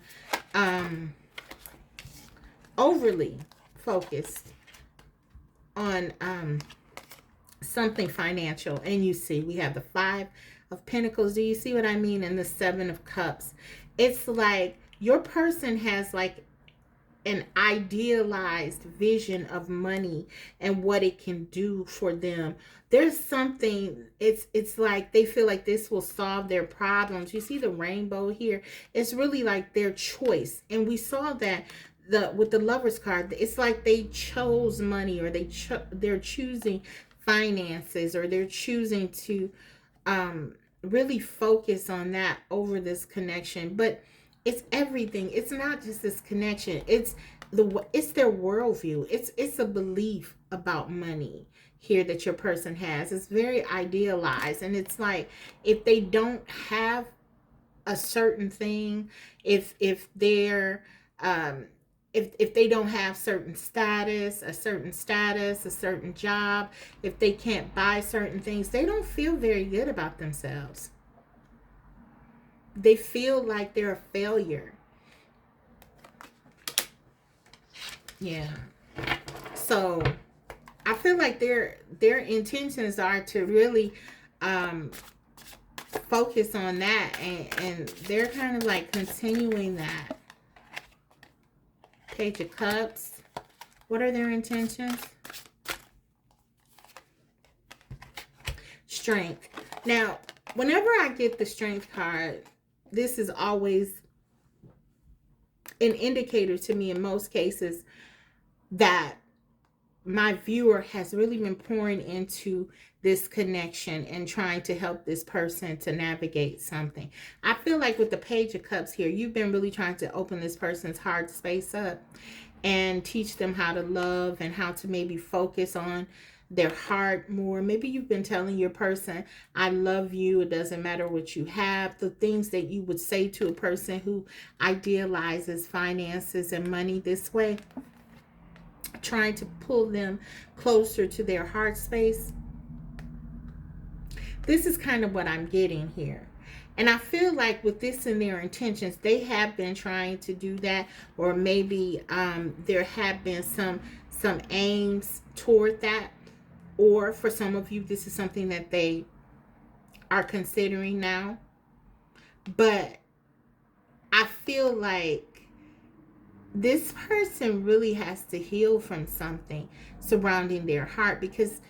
overly focused on something financial. And you see we have the Five of Pentacles. Do you see what I mean? And the Seven of Cups. It's like your person has like an idealized vision of money and what it can do for them. There's something, it's like they feel like this will solve their problems. You see the rainbow here? It's really like their choice. And we saw that with the Lovers card, it's like they chose money, or they're choosing finances, or they're choosing to really focus on that over this connection. But it's everything. It's not just this connection. It's their worldview. It's a belief about money here that your person has. It's very idealized, and it's like if they don't have a certain thing, if they're if they don't have a certain job, if they can't buy certain things, they don't feel very good about themselves. They feel like they're a failure. Yeah. So I feel like their intentions are to really focus on that, and they're kind of like continuing that. Page of Cups. What are their intentions? Strength. Now, whenever I get the Strength card, this is always an indicator to me in most cases that my viewer has really been pouring into this connection and trying to help this person to navigate something. I feel like with the Page of Cups here, you've been really trying to open this person's heart space up. and teach them how to love and how to maybe focus on their heart more. Maybe you've been telling your person, I love you. It doesn't matter what you have. The things that you would say to a person who idealizes finances and money this way, trying to pull them closer to their heart space. This is kind of what I'm getting here. And I feel like with this in their intentions, they have been trying to do that, or maybe there have been some aims toward that, or for some of you, this is something that they are considering now. But I feel like this person really has to heal from something surrounding their heart, because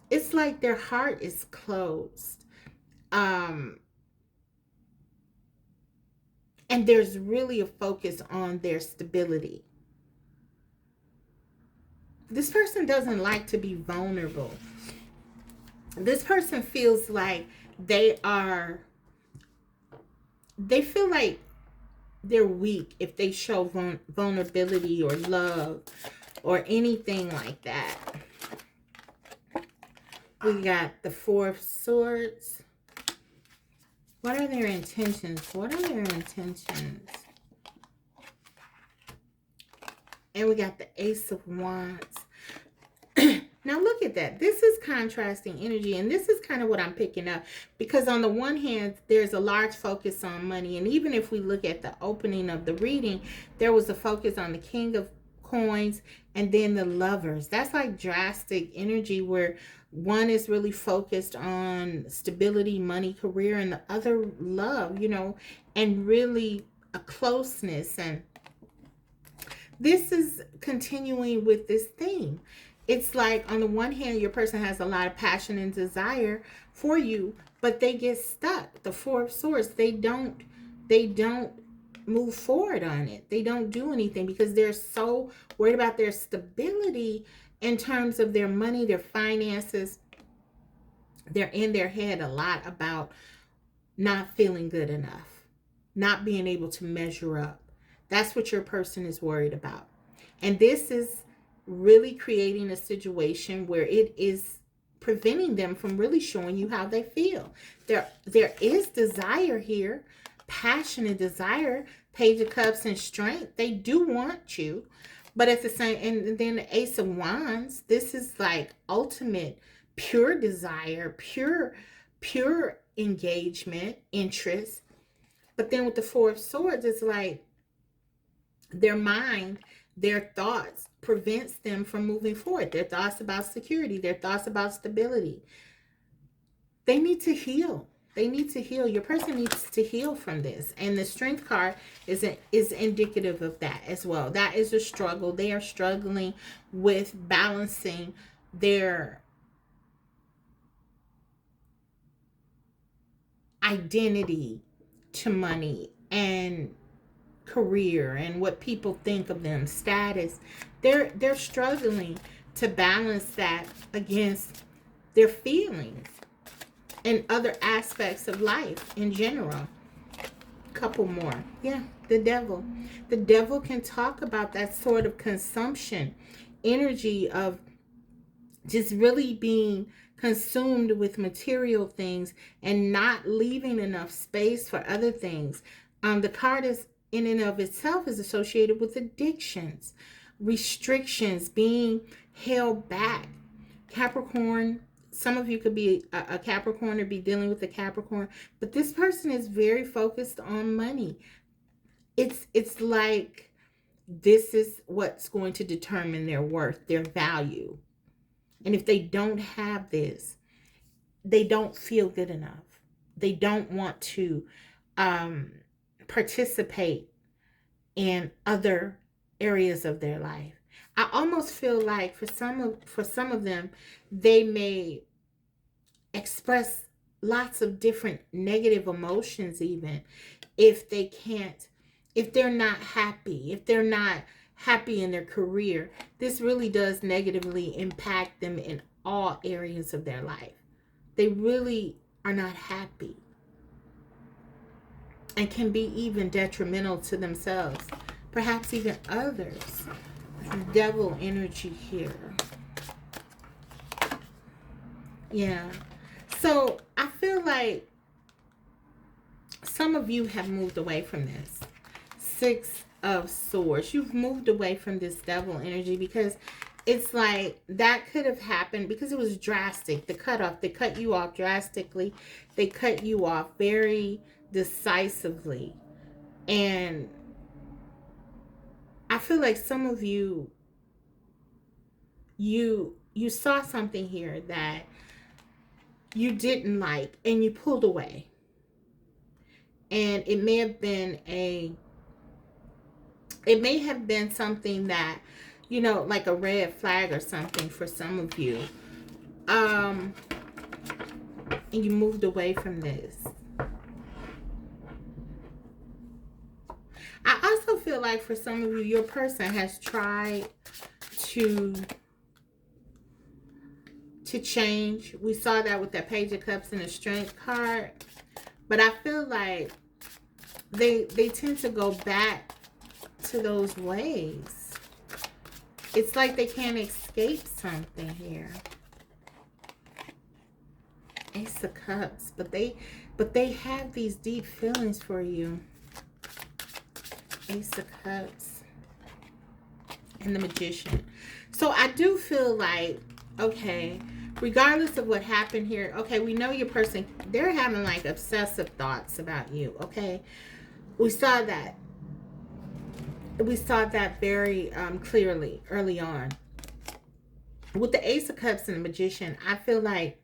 it's like their heart is closed. And there's really a focus on their stability. This person doesn't like to be vulnerable. This person feels like they feel like they're weak if they show vulnerability or love or anything like that. We got the Four of Swords. What are their intentions? What are their intentions? And we got the Ace of Wands. Now look at that. This is contrasting energy, and this is kind of what I'm picking up, because on the one hand, there's a large focus on money, and even if we look at the opening of the reading, there was a focus on the King of Coins and then the Lovers. That's like drastic energy, where one is really focused on stability, money, career, and the other love, and really a closeness. And this is continuing with this theme. It's like, on the one hand, your person has a lot of passion and desire for you, but they get stuck. The Four of Swords, they don't move forward on it. They don't do anything because they're so worried about their stability in terms of their money, their finances. They're in their head a lot about not feeling good enough, not being able to measure up. That's what your person is worried about. And this is really creating a situation where it is preventing them from really showing you how they feel. There is desire here, passion and desire, Page of Cups and strength. They do want you, but at the same, and then the Ace of Wands, this is like ultimate pure desire, pure engagement, interest. But then with the Four of Swords, it's like their mind, their thoughts prevents them from moving forward. Their thoughts about security, their thoughts about stability. They need to heal. They need to heal. Your person needs to heal from this. And the Strength card is indicative of that as well. That is a struggle. They are struggling with balancing their identity to money and career and what people think of them, status. They're struggling to balance that against their feelings and other aspects of life in general. Couple more. Yeah, the Devil. The Devil can talk about that sort of consumption energy of just really being consumed with material things and not leaving enough space for other things. The card is in and of itself is associated with addictions, restrictions, being held back. Capricorn, some of you could be a Capricorn or be dealing with a Capricorn, but this person is very focused on money. It's like this is what's going to determine their worth, their value. And if they don't have this, they don't feel good enough. They don't want to participate in other areas of their life. I almost feel like for some of them, they may express lots of different negative emotions, even if they're not happy in their career. This really does negatively impact them in all areas of their life. They really are not happy and can be even detrimental to themselves, perhaps even others. Devil energy here. Yeah. So I feel like some of you have moved away from this. 6 of Swords. You've moved away from this devil energy because it's like that could have happened because it was drastic. The cutoff, they cut you off drastically. They cut you off very decisively. And I feel like some of you, you saw something here that you didn't like and you pulled away. And it may have been something that, you know, like a red flag or something for some of you. And you moved away from this. I also feel like for some of you, your person has tried to change. We saw that with that Page of Cups and the Strength card. But I feel like they tend to go back to those ways. It's like they can't escape something here. Ace of Cups, but they have these deep feelings for you. Ace of Cups and the Magician. So I do feel like, okay, regardless of what happened here, okay, we know your person, they're having like obsessive thoughts about you, okay? We saw that very clearly early on. With the Ace of Cups and the Magician, I feel like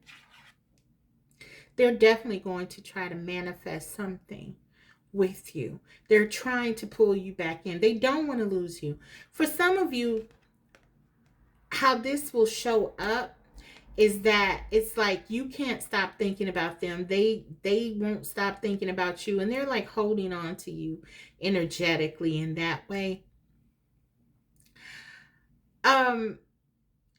they're definitely going to try to manifest something with you. They're trying to pull you back in. They don't want to lose you. For some of you, how this will show up is that it's like you can't stop thinking about them. They won't stop thinking about you, and they're like holding on to you energetically in that way.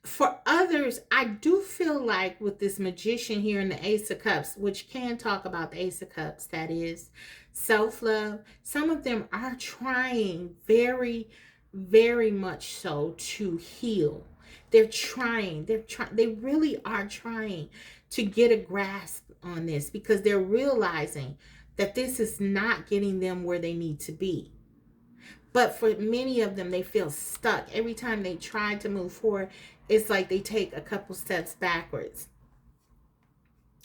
For others, I do feel like with this Magician here in the Ace of Cups, which can talk about the Ace of Cups, that is self-love. Some of them are trying very, very much so to heal. They're trying. They really are trying to get a grasp on this because they're realizing that this is not getting them where they need to be. But for many of them, they feel stuck. Every time they try to move forward, it's like they take a couple steps backwards.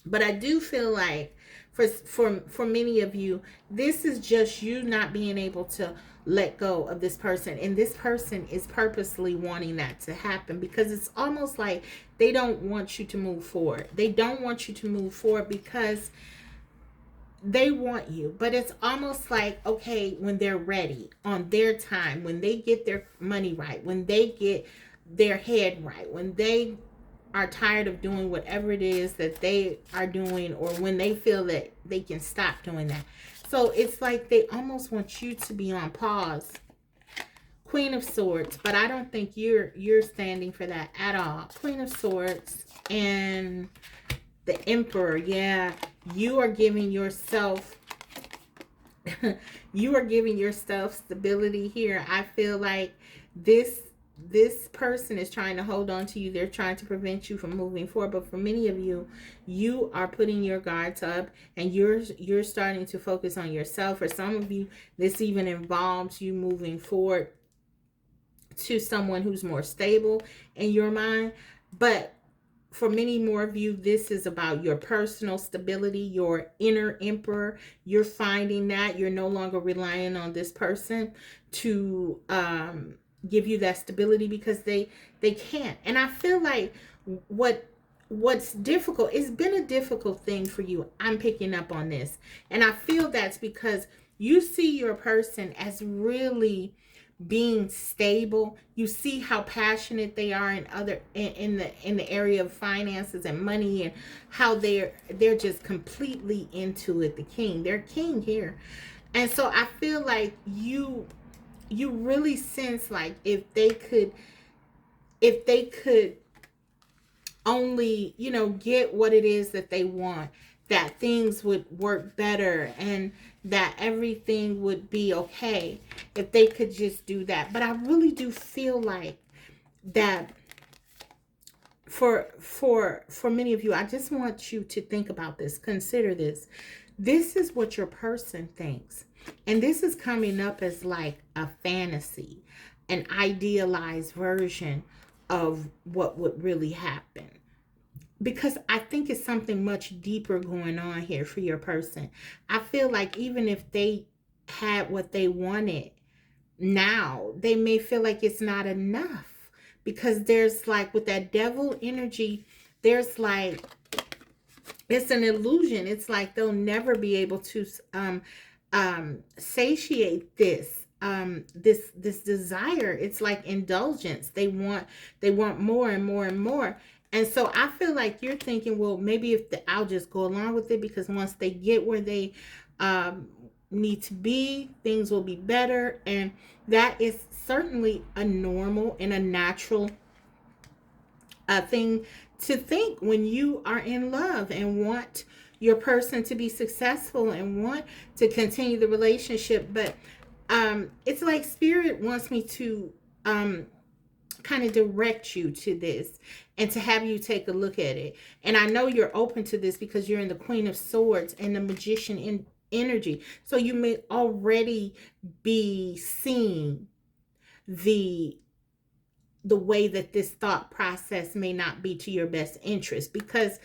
But I do feel like for many of you, this is just you not being able to let go of this person. And this person is purposely wanting that to happen because it's almost like they don't want you to move forward. They don't want you to move forward because they want you, but it's almost like, okay, when they're ready, on their time, when they get their money right, when they get their head right, when they are tired of doing whatever it is that they are doing, or when they feel that they can stop doing that. So it's like they almost want you to be on pause. Queen of Swords, but I don't think you're standing for that at all. Queen of Swords and the Emperor. Yeah, you are giving yourself stability here. I feel like this person is trying to hold on to you. They're trying to prevent you from moving forward. But for many of you, you are putting your guards up and you're starting to focus on yourself. For some of you, this even involves you moving forward to someone who's more stable in your mind. But for many more of you, this is about your personal stability, your inner emperor. You're finding that you're no longer relying on this person to give you that stability because they can't. And I feel like what's difficult, it's been a difficult thing for you. I'm picking up on this. And I feel that's because you see your person as really being stable. You see how passionate they are in the area of finances and money, and how they're just completely into it. They're king here. And so I feel like you really sense like if they could only, get what it is that they want, that things would work better and that everything would be okay if they could just do that. But I really do feel like that for many of you, I just want you to think about this. Consider this. This is what your person thinks. And this is coming up as like a fantasy, an idealized version of what would really happen. Because I think it's something much deeper going on here for your person. I feel like even if they had what they wanted now, they may feel like it's not enough, because there's like with that devil energy, there's like it's an illusion. It's like they'll never be able to satiate this desire. It's like indulgence. They want more and more and more. And so I feel like you're thinking, well, maybe if I'll just go along with it, because once they get where they um need to be, things will be better. And that is certainly a normal and a natural thing to think when you are in love and want your person to be successful and want to continue the relationship. But it's like spirit wants me to kind of direct you to this and to have you take a look at it. And I know you're open to this because you're in the Queen of Swords and the Magician in energy. So you may already be seeing the way that this thought process may not be to your best interest, because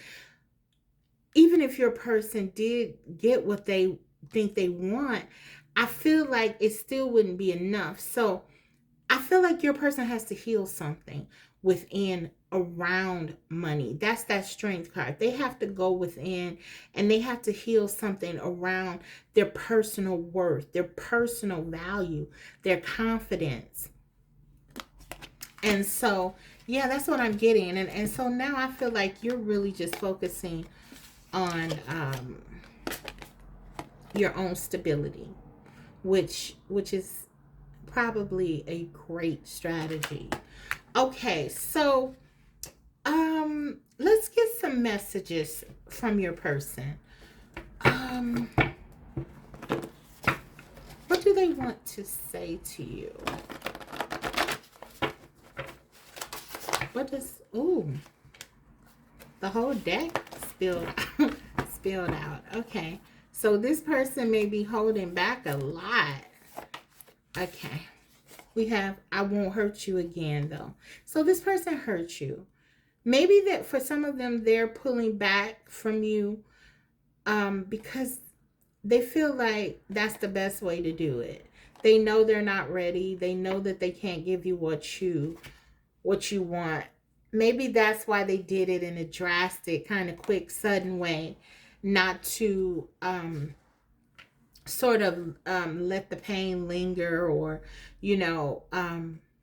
even if your person did get what they think they want, I feel like it still wouldn't be enough. So I feel like your person has to heal something within around money. That's that strength card. They have to go within and they have to heal something around their personal worth, their personal value, their confidence. And so, yeah, that's what I'm getting. And so now I feel like you're really just focusing on your own stability, which is probably a great strategy. Okay, so let's get some messages from your person. What do they want to say to you? What does the whole deck spilled spilled out. Okay. So this person may be holding back a lot. Okay. We have I won't hurt you again though. So this person hurt you. Maybe that for some of them they're pulling back from you because they feel like that's the best way to do it. They know they're not ready. They know that they can't give you what you want. Maybe that's why they did it in a drastic, kind of quick, sudden way, not to sort of let the pain linger or, you know,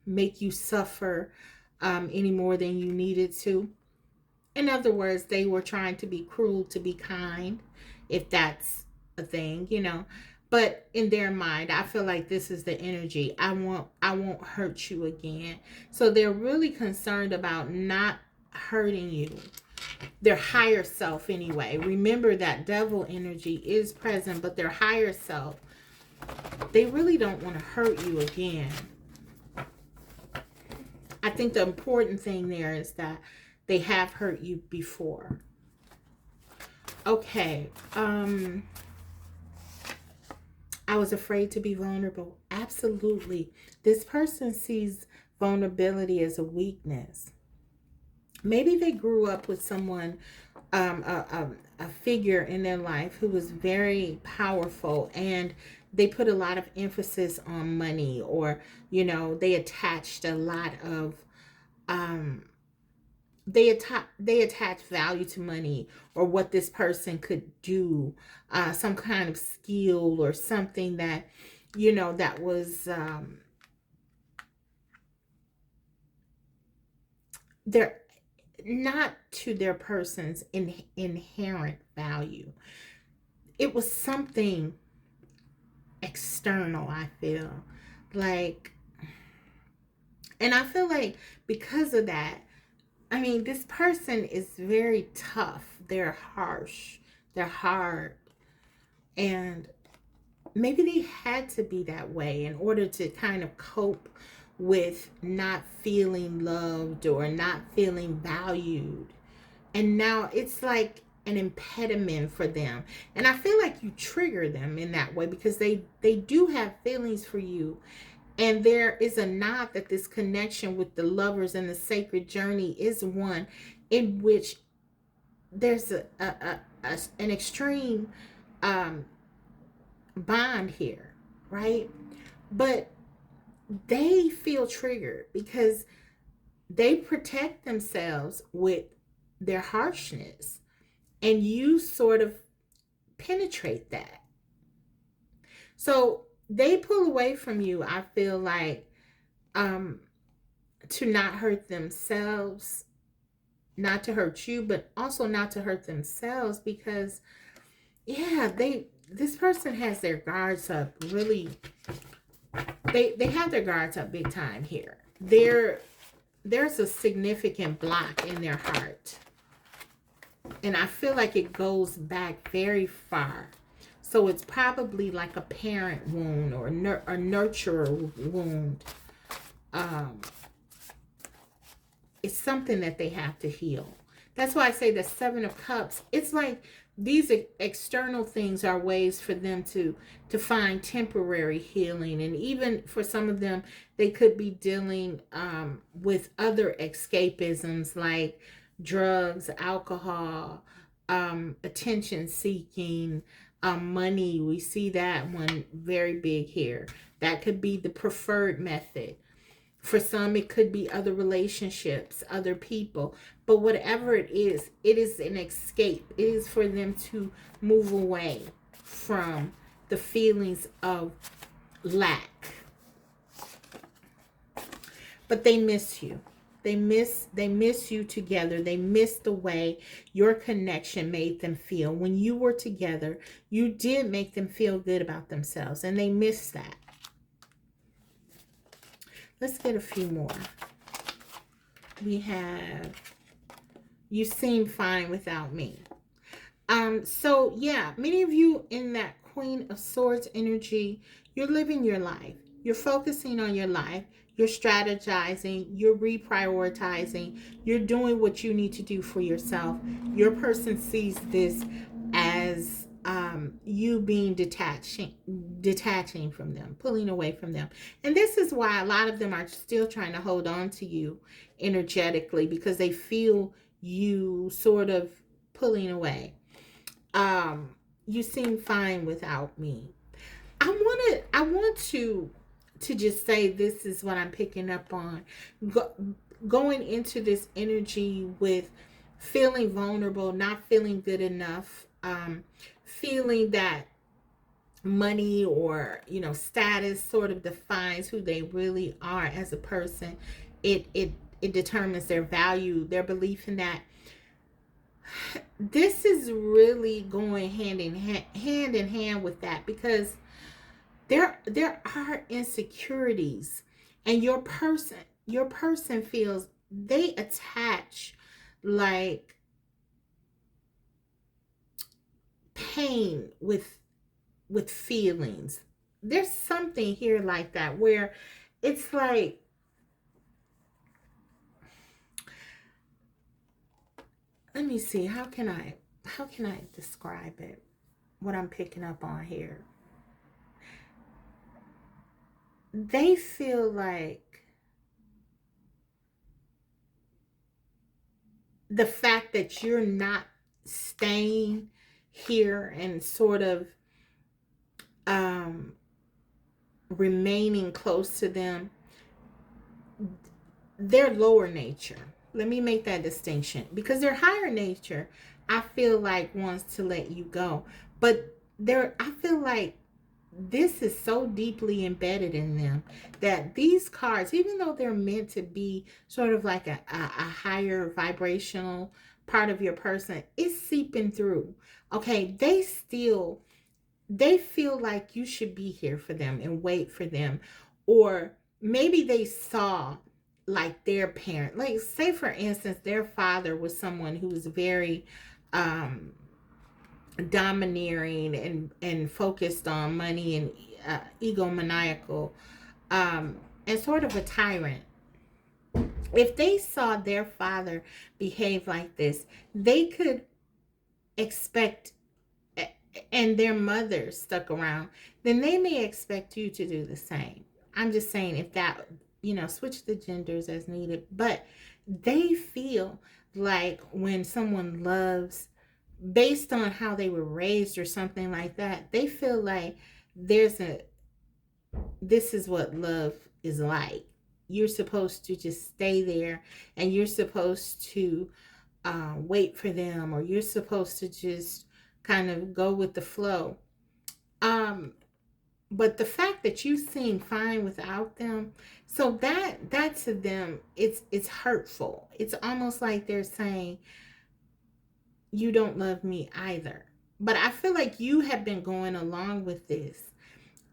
make you suffer any more than you needed to. In other words, they were trying to be cruel to be kind, if that's a thing, you know. But in their mind, I feel like this is the energy. I won't hurt you again. So they're really concerned about not hurting you. Their higher self anyway. Remember that devil energy is present, but their higher self, they really don't want to hurt you again. I think the important thing there is that they have hurt you before. Okay. I was afraid to be vulnerable. Absolutely. This person sees vulnerability as a weakness. Maybe they grew up with someone, a figure in their life who was very powerful, and they put a lot of emphasis on money, or, you know, they attached a lot of, they attach value to money or what this person could do, some kind of skill or something that, you know, that was their not to their person's inherent value. It was something external, I feel like. And I feel like because of that, I mean, this person is very tough. They're harsh. They're hard. And maybe they had to be that way in order to kind of cope with not feeling loved or not feeling valued. And now it's like an impediment for them. And I feel like you trigger them in that way because they do have feelings for you. And there is a nod that this connection with the lovers and the sacred journey is one in which there's an extreme um, bond here, right? But they feel triggered because they protect themselves with their harshness, and you sort of penetrate that. So they pull away from you, I feel like, to not hurt themselves, not to hurt you, but also not to hurt themselves because, yeah, this person has their guards up really. They have their guards up big time here. There's a significant block in their heart. And I feel like it goes back very far. So it's probably like a parent wound or a nurturer wound. It's something that they have to heal. That's why I say the Seven of Cups. It's like these external things are ways for them to find temporary healing. And even for some of them, they could be dealing with other escapisms like drugs, alcohol, attention seeking, money. We see that one very big here. That could be the preferred method. For some, it could be other relationships, other people. But whatever it is an escape. It is for them to move away from the feelings of lack. But they miss you. They miss you together. They miss the way your connection made them feel. When you were together, you did make them feel good about themselves, and they miss that. Let's get a few more. We have, you seem fine without me. So yeah, many of you in that Queen of Swords energy, you're living your life. You're focusing on your life. You're strategizing. You're reprioritizing. You're doing what you need to do for yourself. Your person sees this as you being detaching from them, pulling away from them. And this is why a lot of them are still trying to hold on to you energetically, because they feel you sort of pulling away. You seem fine without me. I want to just say this is what I'm picking up on. Going into this energy with feeling vulnerable, not feeling good enough, feeling that money or status sort of defines who they really are as a person. It determines their value, their belief in that. This is really going hand in hand with that, because there are insecurities, and your person feels they attach like pain with feelings. There's something here like that where it's like, let me see, how can I describe it, what I'm picking up on here. They feel like the fact that you're not staying here and sort of remaining close to them, their lower nature, let me make that distinction, because their higher nature, I feel like, wants to let you go. But I feel like this is so deeply embedded in them that these cards, even though they're meant to be sort of like a higher vibrational part of your person, is seeping through. Okay, they feel like you should be here for them and wait for them. Or maybe they saw like their parent, like say for instance, their father was someone who was very domineering and focused on money and egomaniacal, and sort of a tyrant. If they saw their father behave like this, they could expect, and their mother stuck around, then they may expect you to do the same. I'm just saying, if that, switch the genders as needed. But they feel like when someone loves based on how they were raised or something like that, they feel like there's a this is what love is like. You're supposed to just stay there, and you're supposed to wait for them, or you're supposed to just kind of go with the flow. Um, but the fact that you seem fine without them, so that to them, it's hurtful. It's almost like they're saying, you don't love me either. But I feel like you have been going along with this,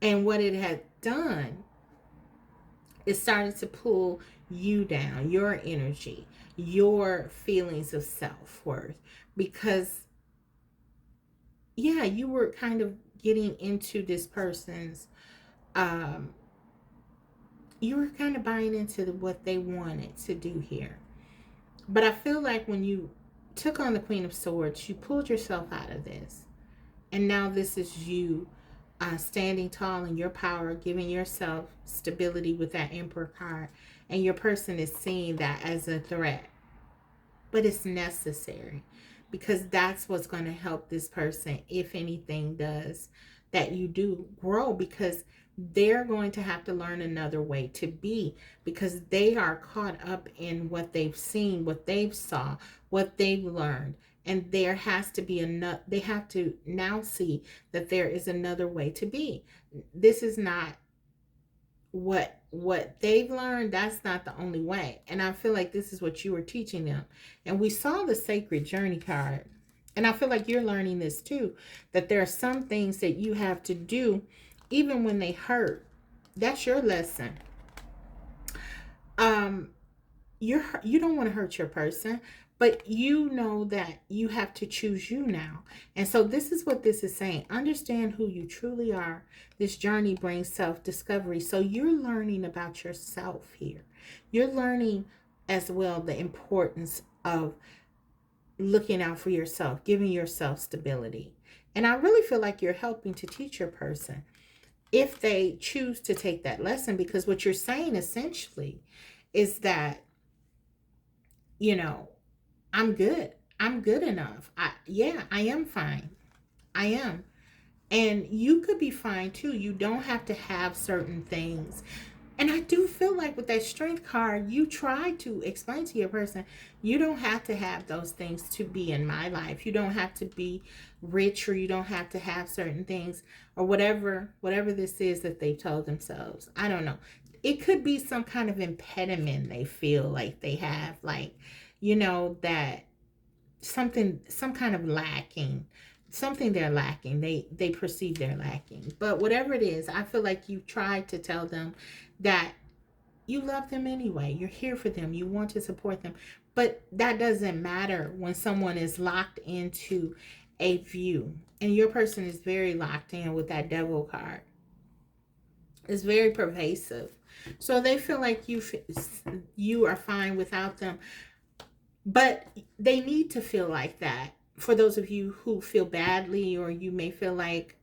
and what it had done, it started to pull you down, your energy, your feelings of self-worth, because yeah, you were kind of getting into this person's, um you were kind of buying into what they wanted to do here. But I feel like when you took on the Queen of Swords, you pulled yourself out of this. And now this is you standing tall in your power, giving yourself stability with that Emperor card. And your person is seeing that as a threat. But it's necessary, because that's what's going to help this person, if anything does, that you do grow, because they're going to have to learn another way to be, because they are caught up in what they've seen, what they've saw, what they've learned. And there has to be another, they have to now see that there is another way to be. This is not what they've learned. That's not the only way. And I feel like this is what you were teaching them. And we saw the sacred journey card, and I feel like you're learning this too, that there are some things that you have to do even when they hurt. That's your lesson. um you don't want to hurt your person, but you know that you have to choose you now. And so this is what this is saying: understand who you truly are. This journey brings self-discovery. So you're learning about yourself here. You're learning as well the importance of looking out for yourself, giving yourself stability. And I really feel like you're helping to teach your person, if they choose to take that lesson, because what you're saying essentially is that, you know, I'm good. I'm good enough. Yeah, I am fine. I am. And you could be fine too. You don't have to have certain things. And I do feel like with that strength card, you try to explain to your person, you don't have to have those things to be in my life. You don't have to be rich, or you don't have to have certain things, or whatever this is that they told themselves. I don't know. It could be some kind of impediment they feel like they have, like, that some kind of lacking, something they're lacking, they perceive they're lacking. But whatever it is, I feel like you tried to tell them that you love them anyway. You're here for them. You want to support them. But that doesn't matter when someone is locked into a view. And your person is very locked in with that devil card. It's very pervasive. So they feel like you are fine without them. But they need to feel like that. For those of you who feel badly, or you may feel like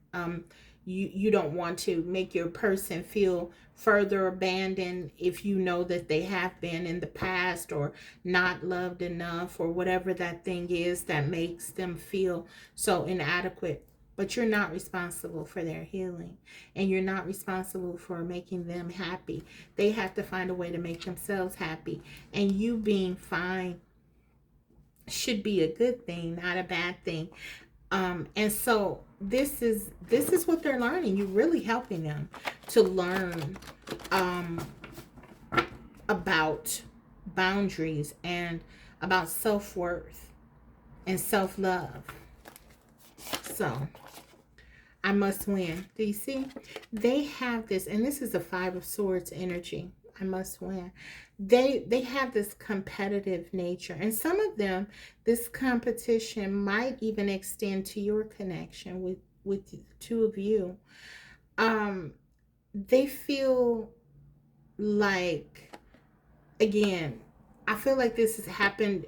you don't want to make your person feel further abandoned, if you know that they have been in the past, or not loved enough, or whatever that thing is that makes them feel so inadequate. But you're not responsible for their healing, and you're not responsible for making them happy. They have to find a way to make themselves happy, and you being fine should be a good thing, not a bad thing. And so this is what they're learning. You're really helping them to learn about boundaries, and about self-worth and self-love. So I must win. Do you see? They have this, and this is the Five of Swords energy. I must win. They have this competitive nature, and some of them, this competition might even extend to your connection with the two of you. Um, they feel like, again, I feel like this has happened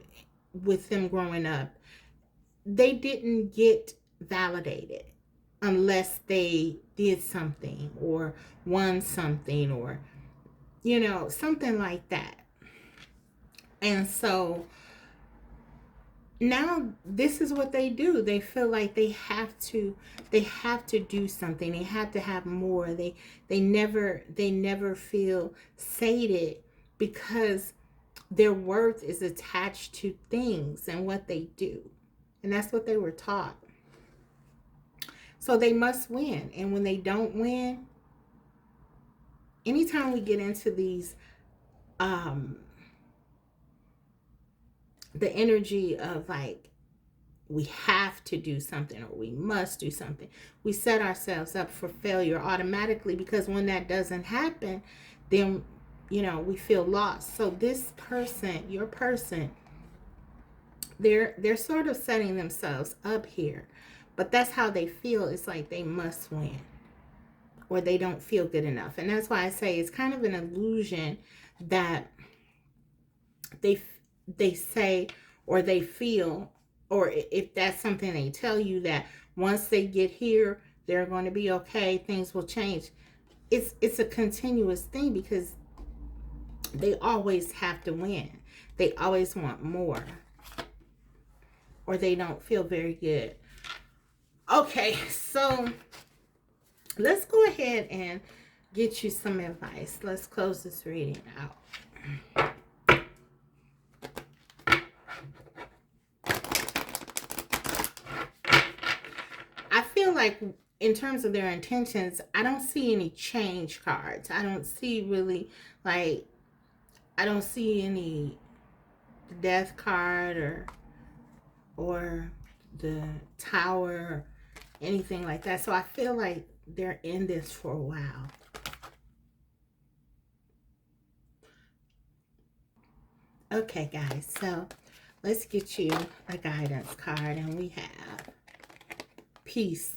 with them growing up. They didn't get validated unless they did something or won something, or something like that. And so now this is what they do. They feel like they have to do something. They have to have more. They never feel sated, because their worth is attached to things and what they do. And that's what they were taught. So they must win. And when they don't win, anytime we get into these the energy of like, we have to do something or we must do something, we set ourselves up for failure automatically, because when that doesn't happen, then we feel lost. So this person, your person, they're sort of setting themselves up here, but that's how they feel. It's like they must win, or they don't feel good enough. And that's why I say it's kind of an illusion that they they say, or they feel, or if that's something they tell you, that once they get here they're going to be okay, things will change. It's a continuous thing, because they always have to win. They always want more, or they don't feel very good. Okay, so let's go ahead and get you some advice. Let's close this reading out. I feel like in terms of their intentions, I don't see any change cards. I don't see really, like, I don't see any death card or the tower or anything like that. So I feel like they're in this for a while. Okay, guys, so let's get you a guidance card, and we have peace.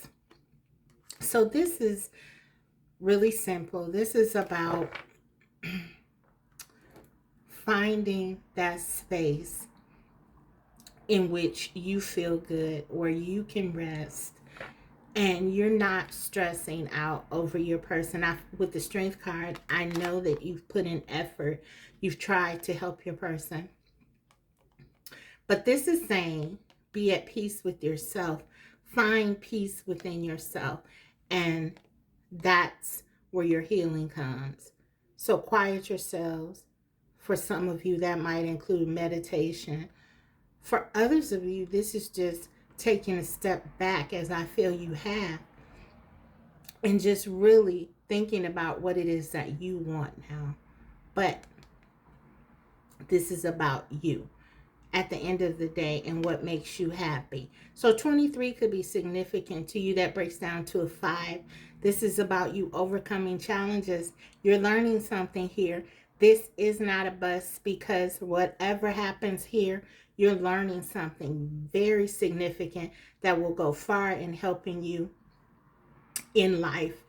So this is really simple. This is about finding that space in which you feel good, or you can rest, and you're not stressing out over your person. With the strength card, I know that you've put in effort. You've tried to help your person. But this is saying, be at peace with yourself. Find peace within yourself. And that's where your healing comes. So quiet yourselves. For some of you, that might include meditation. For others of you, this is just taking a step back, as I feel you have, and just really thinking about what it is that you want now. But this is about you at the end of the day, and what makes you happy. So 23 could be significant to you. That breaks down to a 5. This is about you overcoming challenges. You're learning something here. This is not a bust, because whatever happens here, you're learning something very significant that will go far in helping you in life.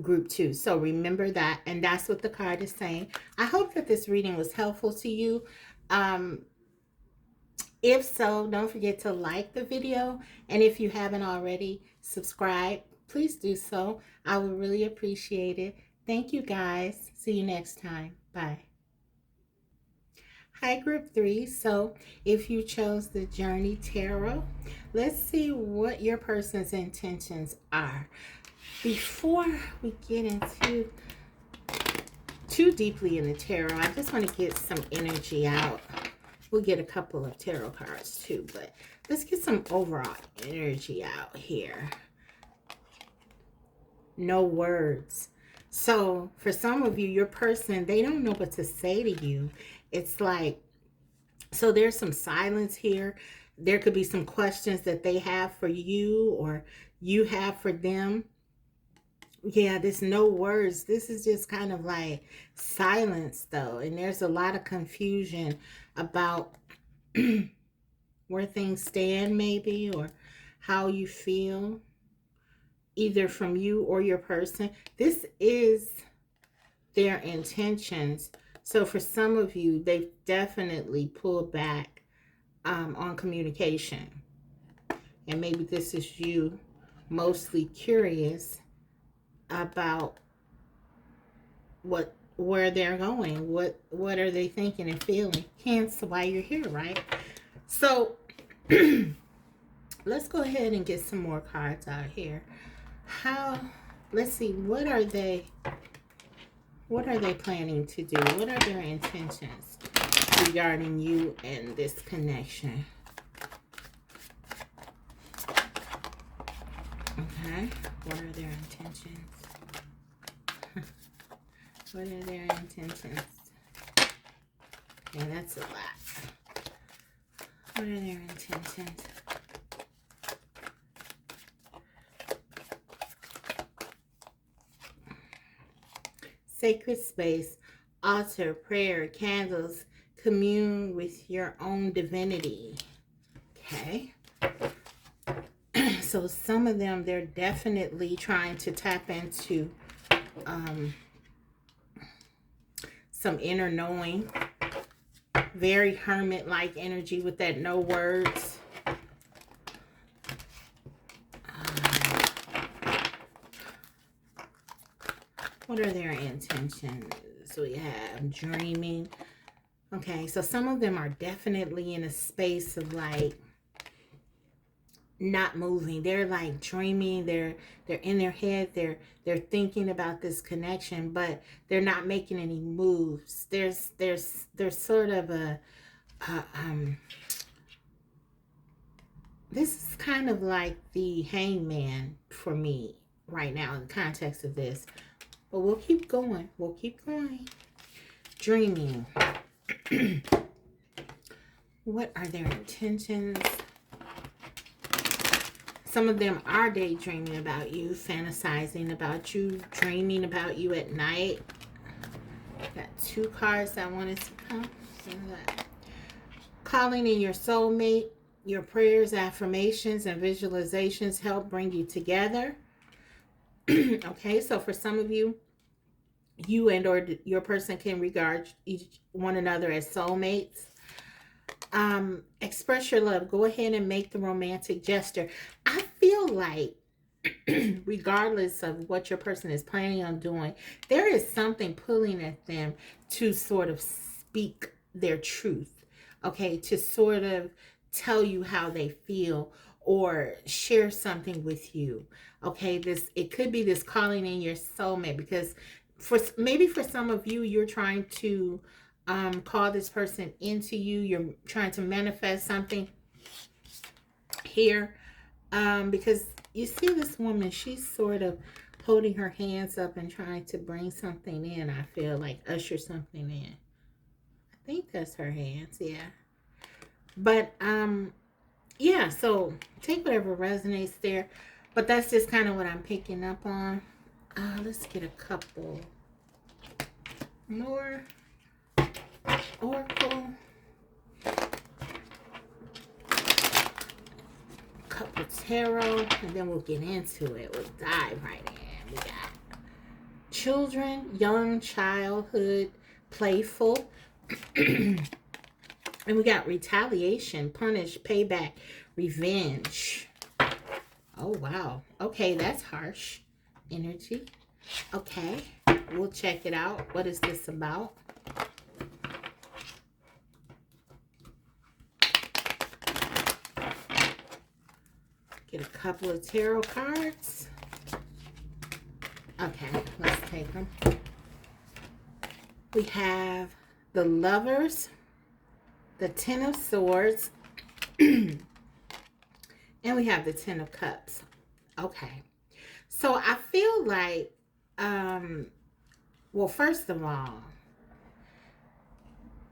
Group 2. So remember that, and that's what the card is saying. I hope that this reading was helpful to you. If so, don't forget to like the video, and if you haven't already, subscribe. Please do so. I would really appreciate it. Thank you, guys. See you next time. Bye. Hi, group 3. So if you chose the Journey Tarot, let's see what your person's intentions are. Before we get into too deeply in the tarot, I just want to get some energy out. We'll get a couple of tarot cards too, but let's get some overall energy out here. No words. So for some of you, your person, they don't know what to say to you. It's like, so there's some silence here. There could be some questions that they have for you, or you have for them. Yeah, there's no words. This is just kind of like silence, though. And there's a lot of confusion about where things stand, maybe, or how you feel, either from you or your person. This is their intentions. So for some of you, they've definitely pulled back on communication. And maybe this is you mostly curious about where they're going, what are they thinking and feeling. Hence why you're here, right? So let's go ahead and get some more cards out here. How, let's see, what are they planning to do? What are their intentions regarding you and this connection? Okay, what are their intentions? What are their intentions? Yeah, that's a lot. What are their intentions? Sacred space, altar, prayer, candles, commune with your own divinity. Okay. So some of them, they're definitely trying to tap into some inner knowing. Very hermit-like energy with that no words. What are their intentions? We have dreaming. Okay, so some of them are definitely in a space of like not moving. They're like dreaming. They're in their head. They're thinking about this connection, but they're not making any moves. There's sort of a this is kind of like the hangman for me right now in the context of this. But we'll keep going. We'll keep going. Dreaming. What are their intentions? Some of them are daydreaming about you, fantasizing about you, dreaming about you at night. Got two cards I wanted to come. Calling in your soulmate. Your prayers, affirmations, and visualizations help bring you together. Okay, so for some of you, you and or your person can regard one another as soulmates. Express your love. Go ahead and make the romantic gesture. I feel like regardless of what your person is planning on doing, there is something pulling at them to sort of speak their truth. Okay, to sort of tell you how they feel or share something with you. Okay, this, it could be this calling in your soulmate, because for some of you, you're trying to call this person into you. You're trying to manifest something here, because you see this woman, she's sort of holding her hands up and trying to bring something in. I feel like usher something in. I think that's her hands, yeah. But yeah, so take whatever resonates there. But that's just kind of what I'm picking up on. Let's get a couple more. Oracle. Couple tarot, and then we'll get into it. We'll dive right in. We got children, young, childhood, playful. And we got retaliation, punish, payback, revenge. Oh, wow. Okay, that's harsh energy. Okay, we'll check it out. What is this about? Get a couple of tarot cards. Okay, let's take them. We have the Lovers, the Ten of Swords, and we have the Ten of Cups. Okay, so I feel like, well, first of all,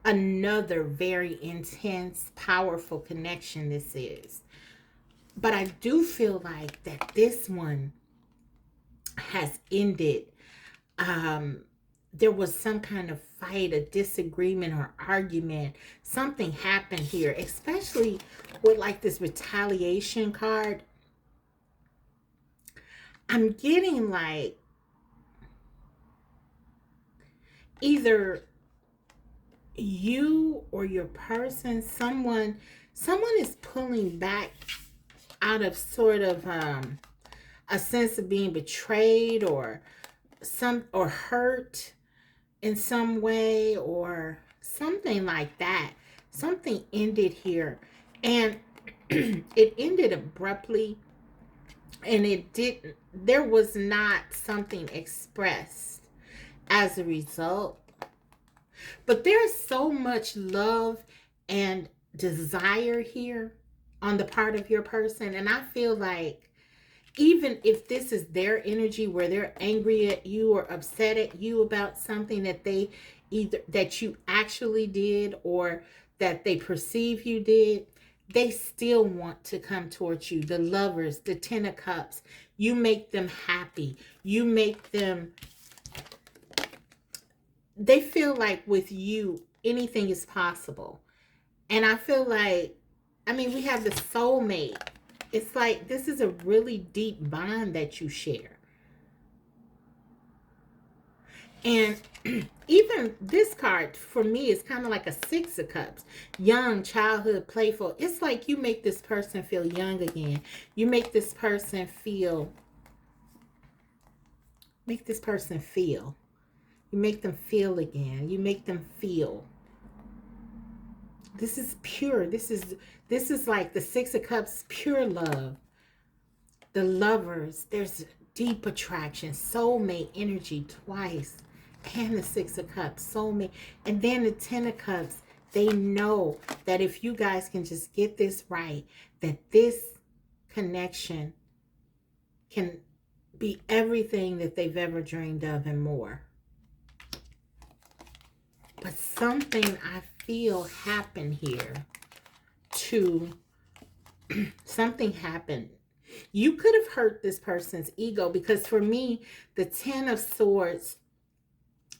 another very intense, powerful connection this is. But I do feel like that this one has ended. There was some kind of fight, a disagreement, or argument. Something happened here, especially with like this retaliation card. I'm getting like either you or your person, someone is pulling back out of sort of a sense of being betrayed or hurt in some way or something like that. Something ended here, and it ended abruptly, and it didn't there was not something expressed as a result. But there's so much love and desire here on the part of your person. And I feel like even if this is their energy where they're angry at you or upset at you about something that they either that you actually did or that they perceive you did, they still want to come towards you. The lovers, the 10 of cups, you make them happy. You make them, they feel like with you, anything is possible. And I feel like, I mean, we have the soulmate. It's like this is a really deep bond that you share. And even this card for me is kind of like a 6 of cups. Young, childhood, playful. It's like you make this person feel young again. You make this person feel, You make them feel again. You make them feel. This is pure. This is like the 6 of cups, pure love. The lovers, there's deep attraction, soulmate energy twice. And the 6 of cups, soulmate. And then the 10 of cups, they know that if you guys can just get this right, that this connection can be everything that they've ever dreamed of and more. But something I feel happened here to something happened. You could have hurt this person's ego, because for me, the 10 of swords,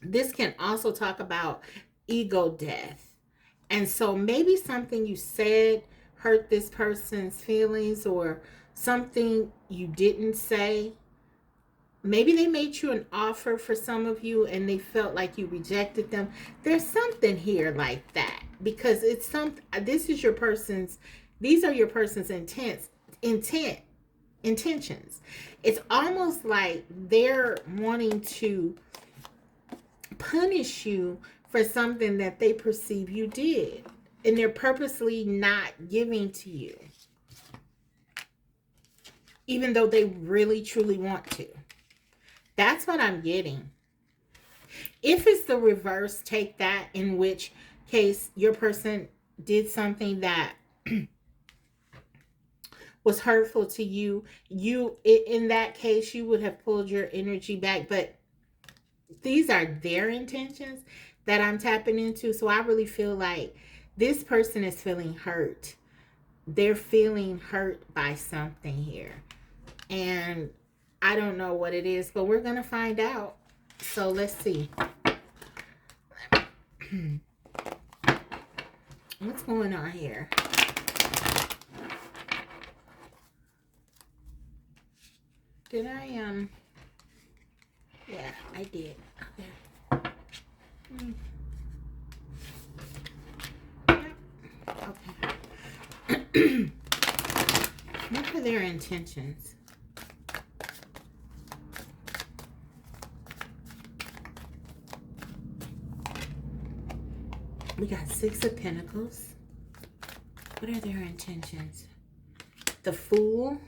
this can also talk about ego death. And so maybe something you said hurt this person's feelings, or something you didn't say. Maybe they made you an offer for some of you and they felt like you rejected them. There's something here like that, because it's this is your person's, these are your person's intentions. It's almost like they're wanting to punish you for something that they perceive you did, and they're purposely not giving to you, even though they really truly want to. That's what I'm getting. If it's the reverse, take that, in which case your person did something that was hurtful to you. In that case, you would have pulled your energy back. But these are their intentions that I'm tapping into. So I really feel like this person is feeling hurt. They're feeling hurt by something here. And I don't know what it is, but we're going to find out. So let's see. What's going on here? Did I, yeah, I did. Okay. Okay. What are their intentions? We got 6 of Pentacles. What are their intentions? The Fool.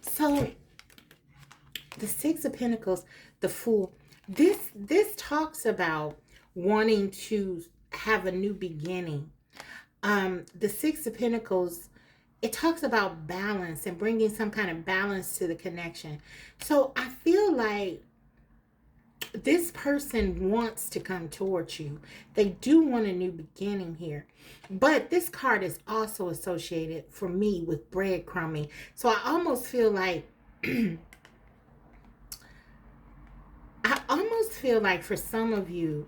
So, the 6 of Pentacles, the Fool. This talks about wanting to have a new beginning. The 6 of Pentacles, it talks about balance and bringing some kind of balance to the connection. So, I feel like this person wants to come towards you. They do want a new beginning here. But this card is also associated for me with breadcrumbing. So I almost feel like feel like for some of you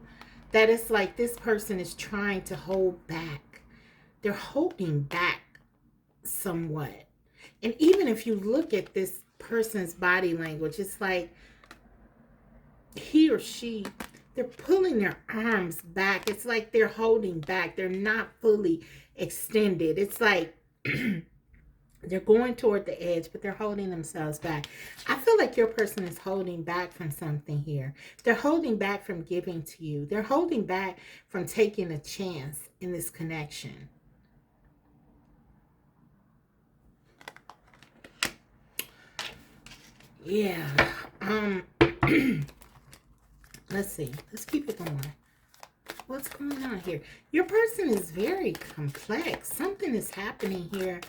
that it's like this person is trying to hold back. They're holding back somewhat. And even if you look at this person's body language, it's like he or she, they're pulling their arms back. It's like they're holding back. They're not fully extended. It's like they're going toward the edge, but they're holding themselves back. I feel like your person is holding back from something here. They're holding back from giving to you. They're holding back from taking a chance in this connection. Yeah. Let's see. Let's keep it going. What's going on here? Your person is very complex. Something is happening here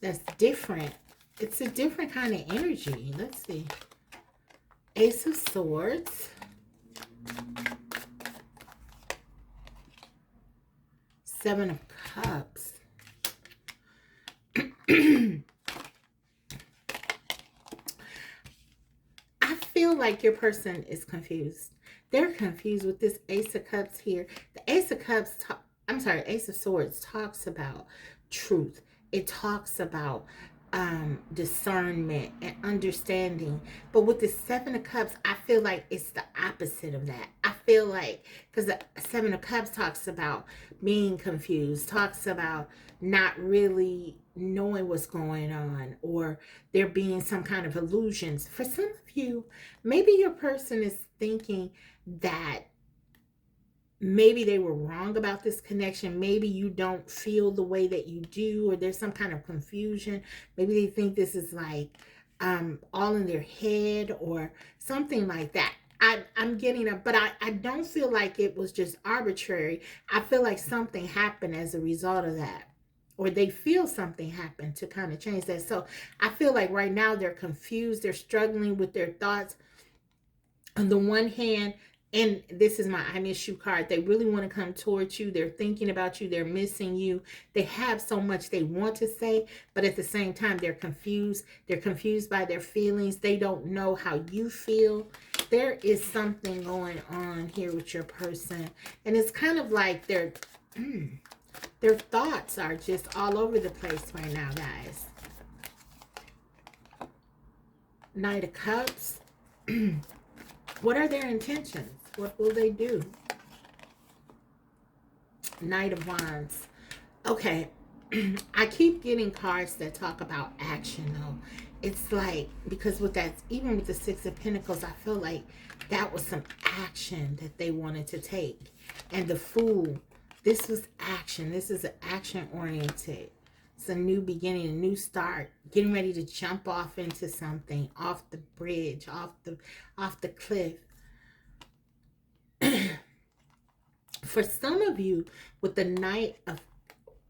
that's different. It's a different kind of energy. Let's see. Ace of Swords. Seven of Cups. I feel like your person is confused. They're confused with this Ace of Cups here. The Ace of Cups, Ace of Swords talks about truth. It talks about discernment and understanding. But with the Seven of Cups, I feel like it's the opposite of that. I feel like, because the Seven of Cups talks about being confused, talks about not really knowing what's going on, or there being some kind of illusions. For some of you, maybe your person is thinking that maybe they were wrong about this connection. Maybe you don't feel the way that you do, or there's some kind of confusion. Maybe they think this is like all in their head or something like that. I'm getting a, but I don't feel like it was just arbitrary. I feel like something happened as a result of that, or they feel something happened to kind of change that. So I feel like right now they're confused. They're struggling with their thoughts. On the one hand, and this is my I miss you card, they really want to come towards you. They're thinking about you. They're missing you. They have so much they want to say, but at the same time, they're confused. They're confused by their feelings. They don't know how you feel. There is something going on here with your person. And it's kind of like their thoughts are just all over the place right now, guys. Knight of Cups. What are their intentions? What will they do? Knight of Wands. Okay. I keep getting cards that talk about action, though. It's like, because with that, even with the Six of Pentacles, I feel like that was some action that they wanted to take. And the Fool, this was action. This is an action-oriented. It's a new beginning, a new start, getting ready to jump off into something, off the bridge, off the cliff. For some of you, with the Knight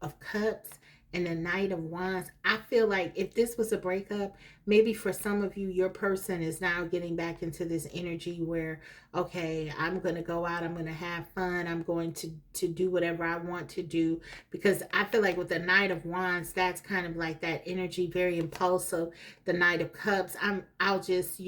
of Cups and the Knight of Wands, I feel like if this was a breakup, maybe for some of you, your person is now getting back into this energy where, okay, I'm going to go out, I'm going to have fun, I'm going to do whatever I want to do. Because I feel like with the Knight of Wands, that's kind of like that energy, very impulsive. The Knight of Cups, I'll just,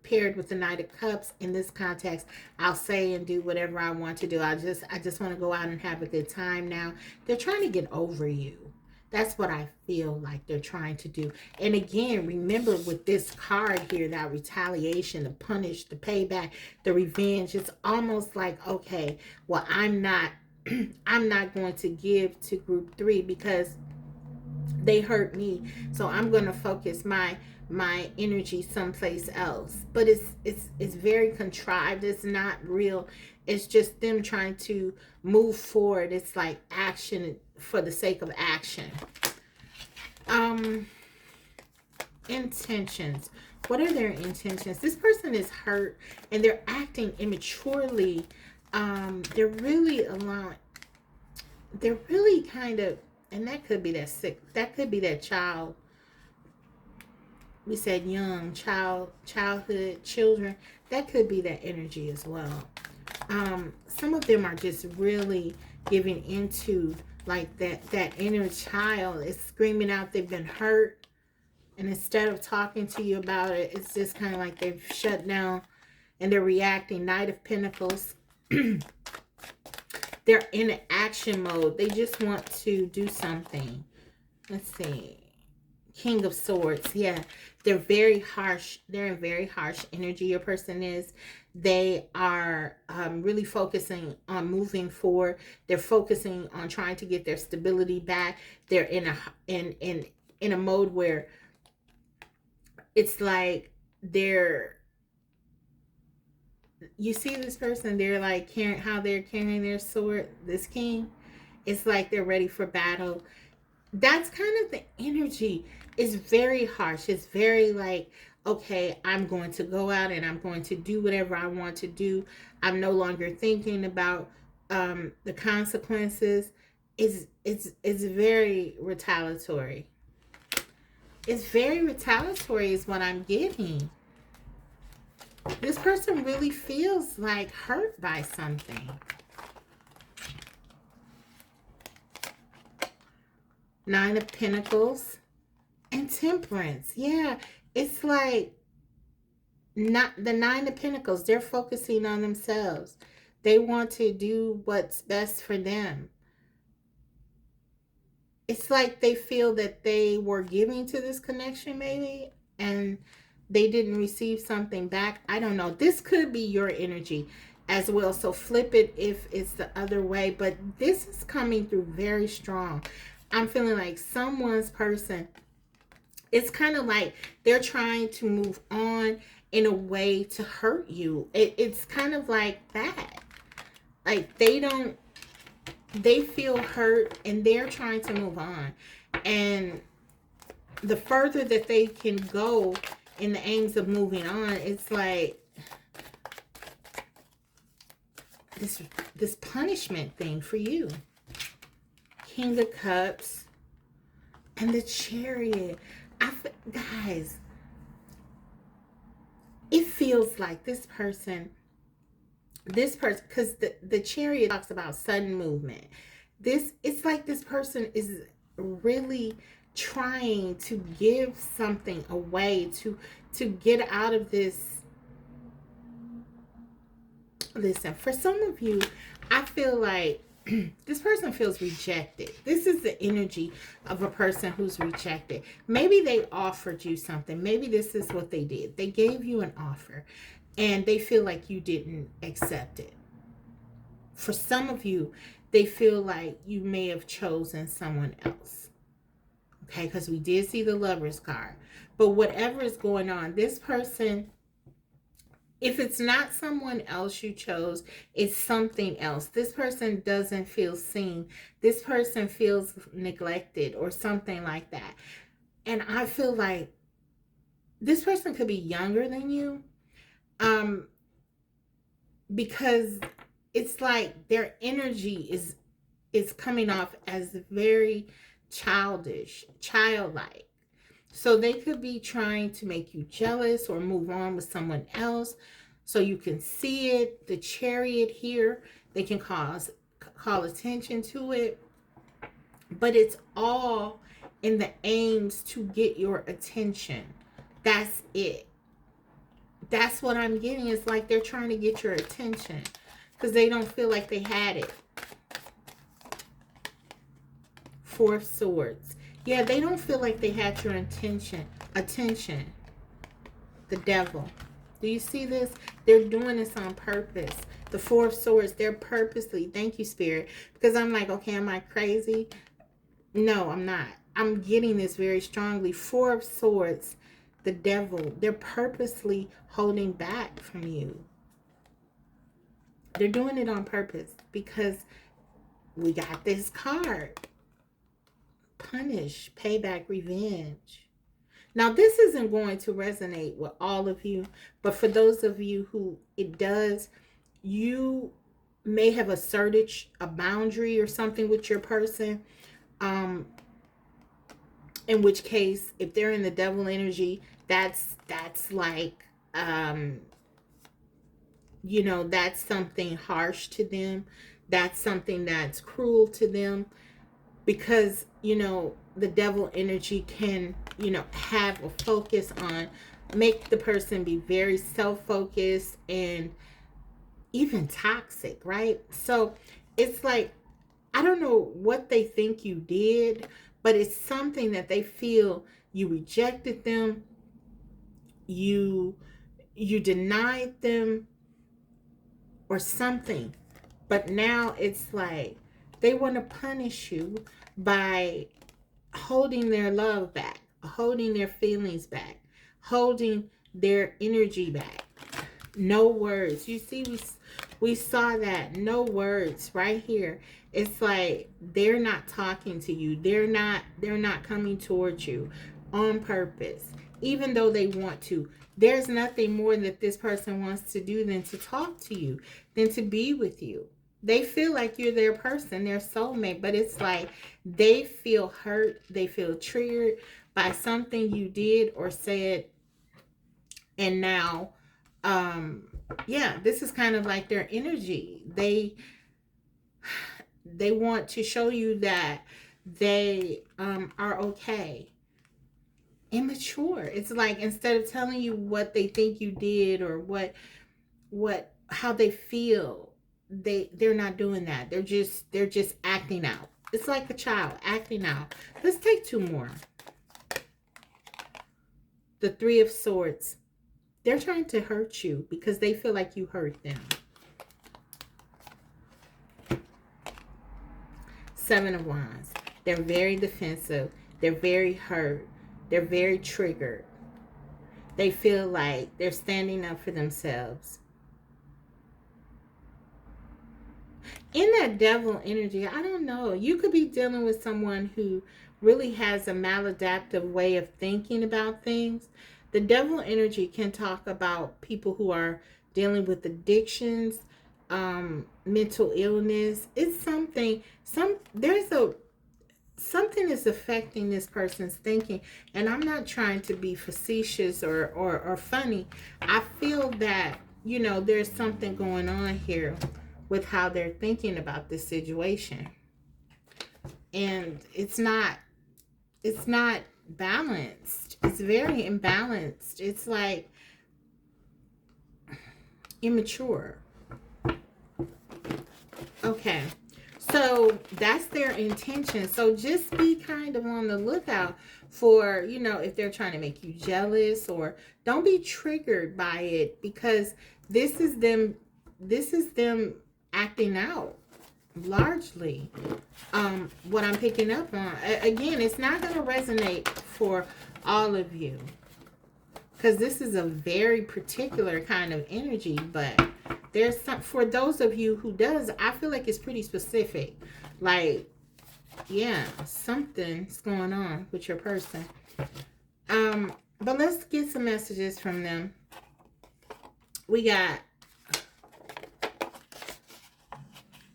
paired with the Knight of Cups in this context, I'll say and do whatever I want to do. I just want to go out and have a good time now. They're trying to get over you. That's what I feel like they're trying to do. And again, remember with this card here, that retaliation, the punish, the payback, the revenge, it's almost like, okay, well, I'm not going to give to group 3 because they hurt me. So I'm going to focus my energy someplace else. But it's very contrived. It's not real. It's just them trying to move forward. It's like action for the sake of action. Intentions. What are their intentions? This person is hurt and they're acting immaturely. They're really allowing, they're really kind of, and that could be that sick, that could be that child. We said young, childhood, children. That could be that energy as well. Some of them are just really giving into like that inner child is screaming out they've been hurt, and instead of talking to you about it, it's just kind of like they've shut down and they're reacting. Knight of Pentacles. They're in an action mode. They just want to do something. Let's see. King of Swords. Yeah, they're very harsh. They're in very harsh energy. Your person is. They are really focusing on moving forward. They're focusing on trying to get their stability back. They're in a mode where it's like you see this person, they're like how they're carrying their sword, this king. It's like they're ready for battle. That's kind of the energy. It's very harsh. It's very like, okay, I'm going to go out and I'm going to do whatever I want to do. I'm no longer thinking about the consequences. It's very retaliatory. It's very retaliatory is what I'm getting. This person really feels like hurt by something. Nine of Pentacles and Temperance. Yeah, it's like not the Nine of Pentacles. They're focusing on themselves. They want to do what's best for them. It's like they feel that they were giving to this connection maybe, and they didn't receive something back. I don't know. This could be your energy as well. So flip it if it's the other way. But this is coming through very strong. I'm feeling like someone's person, it's kind of like they're trying to move on in a way to hurt you. It's kind of like that. Like they feel hurt and they're trying to move on. And the further that they can go in the aims of moving on, it's like this punishment thing for you. King of Cups and the Chariot. Guys, it feels like this person, because the Chariot talks about sudden movement. It's like this person is really trying to give something away to get out of this. Listen, for some of you, I feel like this person feels rejected. This is the energy of a person who's rejected. Maybe they offered you something. Maybe this is what they did. They gave you an offer and they feel like you didn't accept it. For some of you, they feel like you may have chosen someone else. Okay, because we did see the Lover's card. But whatever is going on, this person, if it's not someone else you chose, it's something else. This person doesn't feel seen. This person feels neglected or something like that. And I feel like this person could be younger than you. Because it's like their energy is coming off as very childish, childlike. So they could be trying to make you jealous or move on with someone else so you can see it. The Chariot here, they can call attention to it. But it's all in the aims to get your attention. That's it. That's what I'm getting. It's like they're trying to get your attention because they don't feel like they had it. Four of Swords. Yeah, they don't feel like they had your attention. The Devil. Do you see this? They're doing this on purpose. The Four of Swords, they're purposely. Thank you, Spirit. Because I'm like, okay, am I crazy? No, I'm not. I'm getting this very strongly. Four of Swords, the Devil. They're purposely holding back from you. They're doing it on purpose because we got this card. Punish, payback, revenge. Now, this isn't going to resonate with all of you, but for those of you who it does, you may have asserted a boundary or something with your person. In which case, if they're in the Devil energy, that's like, you know, that's something harsh to them. That's something that's cruel to them. Because, you know, the Devil energy can, you know, have a focus on make the person be very self-focused and even toxic, right? So it's like, I don't know what they think you did, but it's something that they feel you rejected them, you denied them or something. But now it's like they want to punish you by holding their love back, holding their feelings back, holding their energy back. No words. You see, we saw that. No words right here. It's like they're not talking to you. They're not coming towards you on purpose, even though they want to. There's nothing more that this person wants to do than to talk to you, than to be with you. They feel like you're their person, their soulmate, but it's like they feel hurt, they feel triggered by something you did or said, and now yeah, this is kind of like their energy. They want to show you that they are okay. Immature. It's like instead of telling you what they think you did or what how they feel, they're not doing that. They're just acting out. It's like a child acting out. Let's take two more. The Three of Swords. They're trying to hurt you because they feel like you hurt them. Seven of Wands. They're very defensive. They're very hurt. They're very triggered. They feel like they're standing up for themselves. In that devil energy, I don't know. You could be dealing with someone who really has a maladaptive way of thinking about things. The devil energy can talk about people who are dealing with addictions, mental illness. It's something, something is affecting this person's thinking. And I'm not trying to be facetious or funny. I feel that, there's something going on here with how they're thinking about this situation. And it's not balanced. It's very imbalanced. It's like immature. Okay. So that's their intention. So just be kind of on the lookout for, if they're trying to make you jealous, or don't be triggered by it, because this is them acting out largely. What I'm picking up on, again, it's not going to resonate for all of you, because this is a very particular kind of energy. But there's some, for those of you who does, I feel like it's pretty specific. Like, yeah, something's going on with your person. But let's get some messages from them. We got,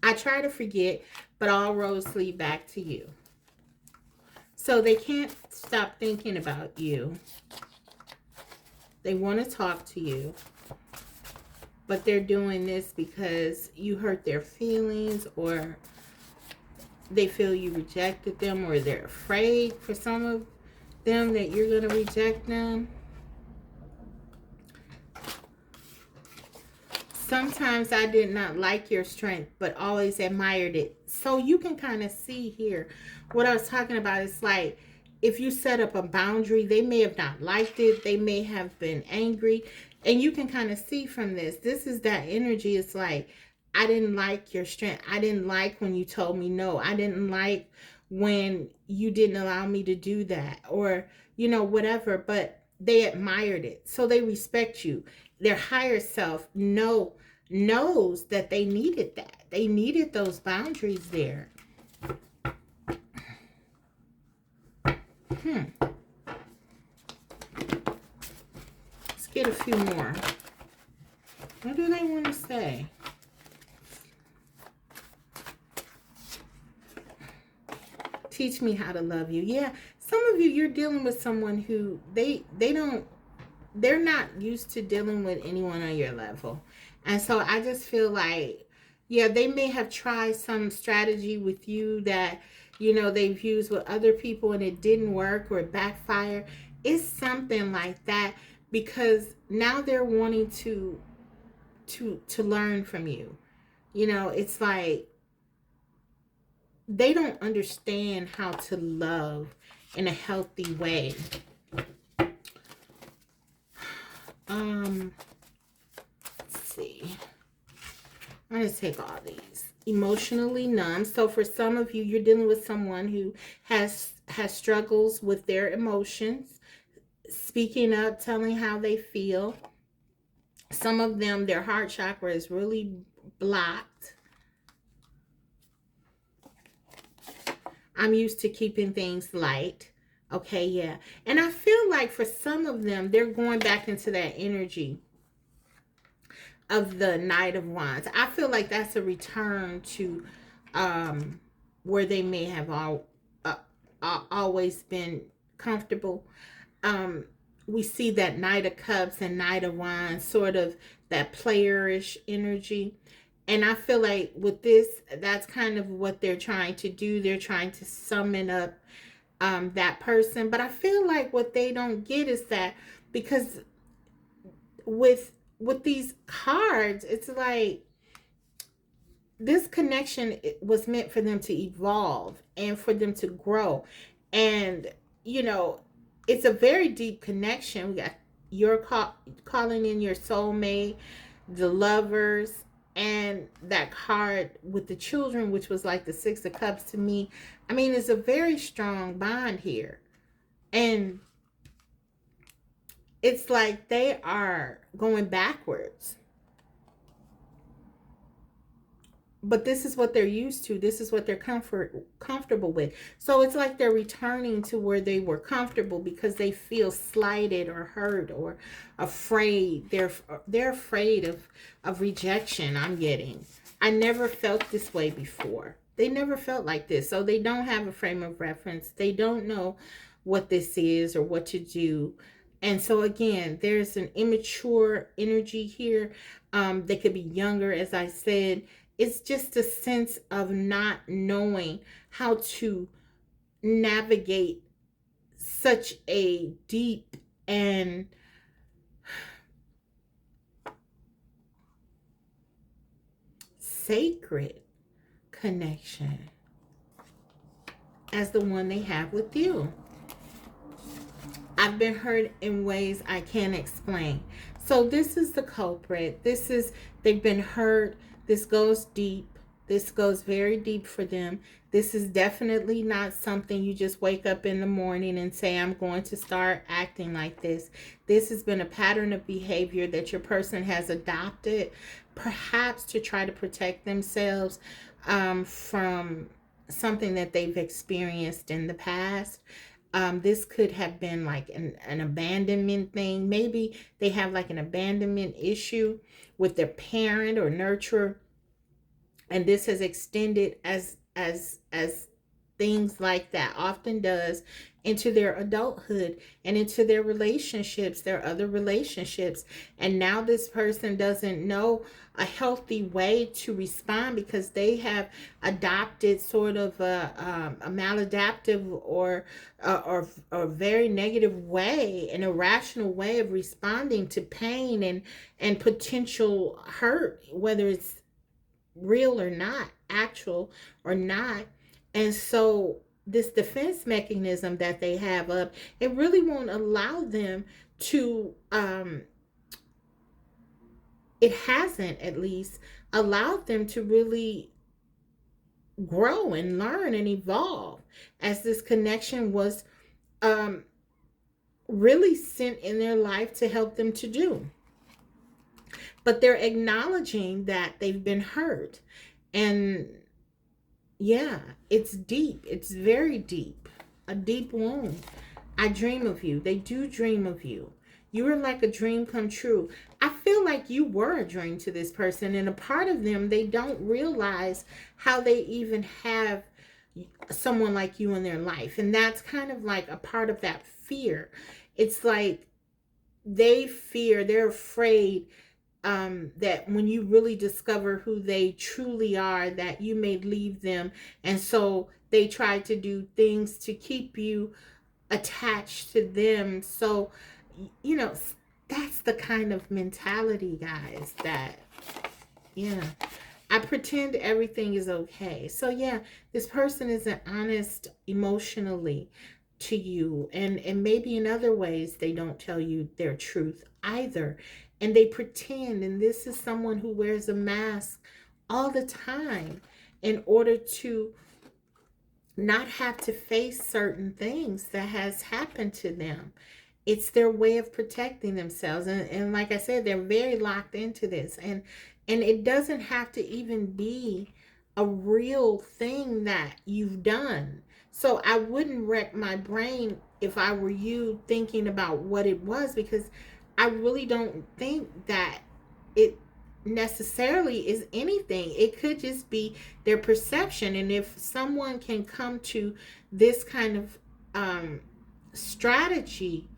I try to forget, but all roads lead back to you. So they can't stop thinking about you. They want to talk to you, but they're doing this because you hurt their feelings, or they feel you rejected them, or they're afraid for some of them that you're going to reject them. Sometimes I did not like your strength, but always admired it. So you can kind of see here what I was talking about. It's like, if you set up a boundary, they may have not liked it. They may have been angry. And you can kind of see from this. This is that energy. It's like, I didn't like your strength. I didn't like when you told me no. I didn't like when you didn't allow me to do that. Or, whatever. But they admired it. So they respect you. Their higher self knows that they needed that. They needed those boundaries there. Let's get a few more. What do they want to say? Teach me how to love you. Yeah, some of you, you're dealing with someone who they're not used to dealing with anyone on your level. And so I just feel like, yeah, they may have tried some strategy with you that, they've used with other people and it didn't work, or it backfired. It's something like that. because now they're wanting to learn from you. You know, it's like they don't understand how to love in a healthy way. Let's see. I'm going to take all these. Emotionally numb. So for some of you, you're dealing with someone who has struggles with their emotions, speaking up, telling how they feel. Some of them, their heart chakra is really blocked. I'm used to keeping things light. Okay, yeah. And I feel like for some of them, they're going back into that energy of the Knight of Wands. I feel like that's a return to where they may have always been comfortable. We see that Knight of Cups and Knight of Wands, sort of that playerish energy. And I feel like with this, that's kind of what they're trying to do. They're trying to summon up that person. But I feel like what they don't get is that, because with these cards, it's like this connection was meant for them to evolve and for them to grow. And, you know, it's a very deep connection. We got your calling in your soulmate, the lovers, and that card with the children, which was like the Six of Cups to me. I mean, it's a very strong bond here. And it's like they are going backwards. But this is what they're used to. This is what they're comfortable with. So it's like they're returning to where they were comfortable because they feel slighted or hurt or afraid. They're afraid of rejection. I'm getting. I never felt this way before. They never felt like this. So they don't have a frame of reference. They don't know what this is or what to do. And so again, there's an immature energy here. They could be younger, as I said. It's just a sense of not knowing how to navigate such a deep and sacred connection as the one they have with you. I've been hurt in ways I can't explain. So this is the culprit. They've been hurt. This goes deep. This goes very deep for them. This is definitely not something you just wake up in the morning and say, I'm going to start acting like this. This has been a pattern of behavior that your person has adopted, perhaps to try to protect themselves from something that they've experienced in the past. This could have been like an abandonment thing. Maybe they have like an abandonment issue with their parent or nurturer, and this has extended as things like that often does into their adulthood and into their relationships, their other relationships. And now this person doesn't know a healthy way to respond because they have adopted sort of a maladaptive or very negative way, an irrational way of responding to pain and potential hurt, whether it's real or not, actual or not. And so this defense mechanism that they have up, it really won't allow them to it hasn't at least allowed them to really grow and learn and evolve, as this connection was really sent in their life to help them to do. But they're acknowledging that they've been hurt. And yeah, it's deep. It's very deep. A deep wound. I dream of you. They do dream of you. You were like a dream come true. I feel like you were a dream to this person. And a part of them, they don't realize how they even have someone like you in their life. And that's kind of like a part of that fear. It's like they're afraid that when you really discover who they truly are, that you may leave them. And so they try to do things to keep you attached to them. So, you know, That's the kind of mentality, guys, that, yeah. I pretend everything is okay. So yeah, this person isn't honest emotionally to you, and maybe in other ways they don't tell you their truth either. And they pretend, and this is someone who wears a mask all the time in order to not have to face certain things that has happened to them. It's their way of protecting themselves, and like I said, they're very locked into this, and it doesn't have to even be a real thing that you've done. So I wouldn't wreck my brain if I were you thinking about what it was, because I really don't think that it necessarily is anything. It could just be their perception. And if someone can come to this kind of strategy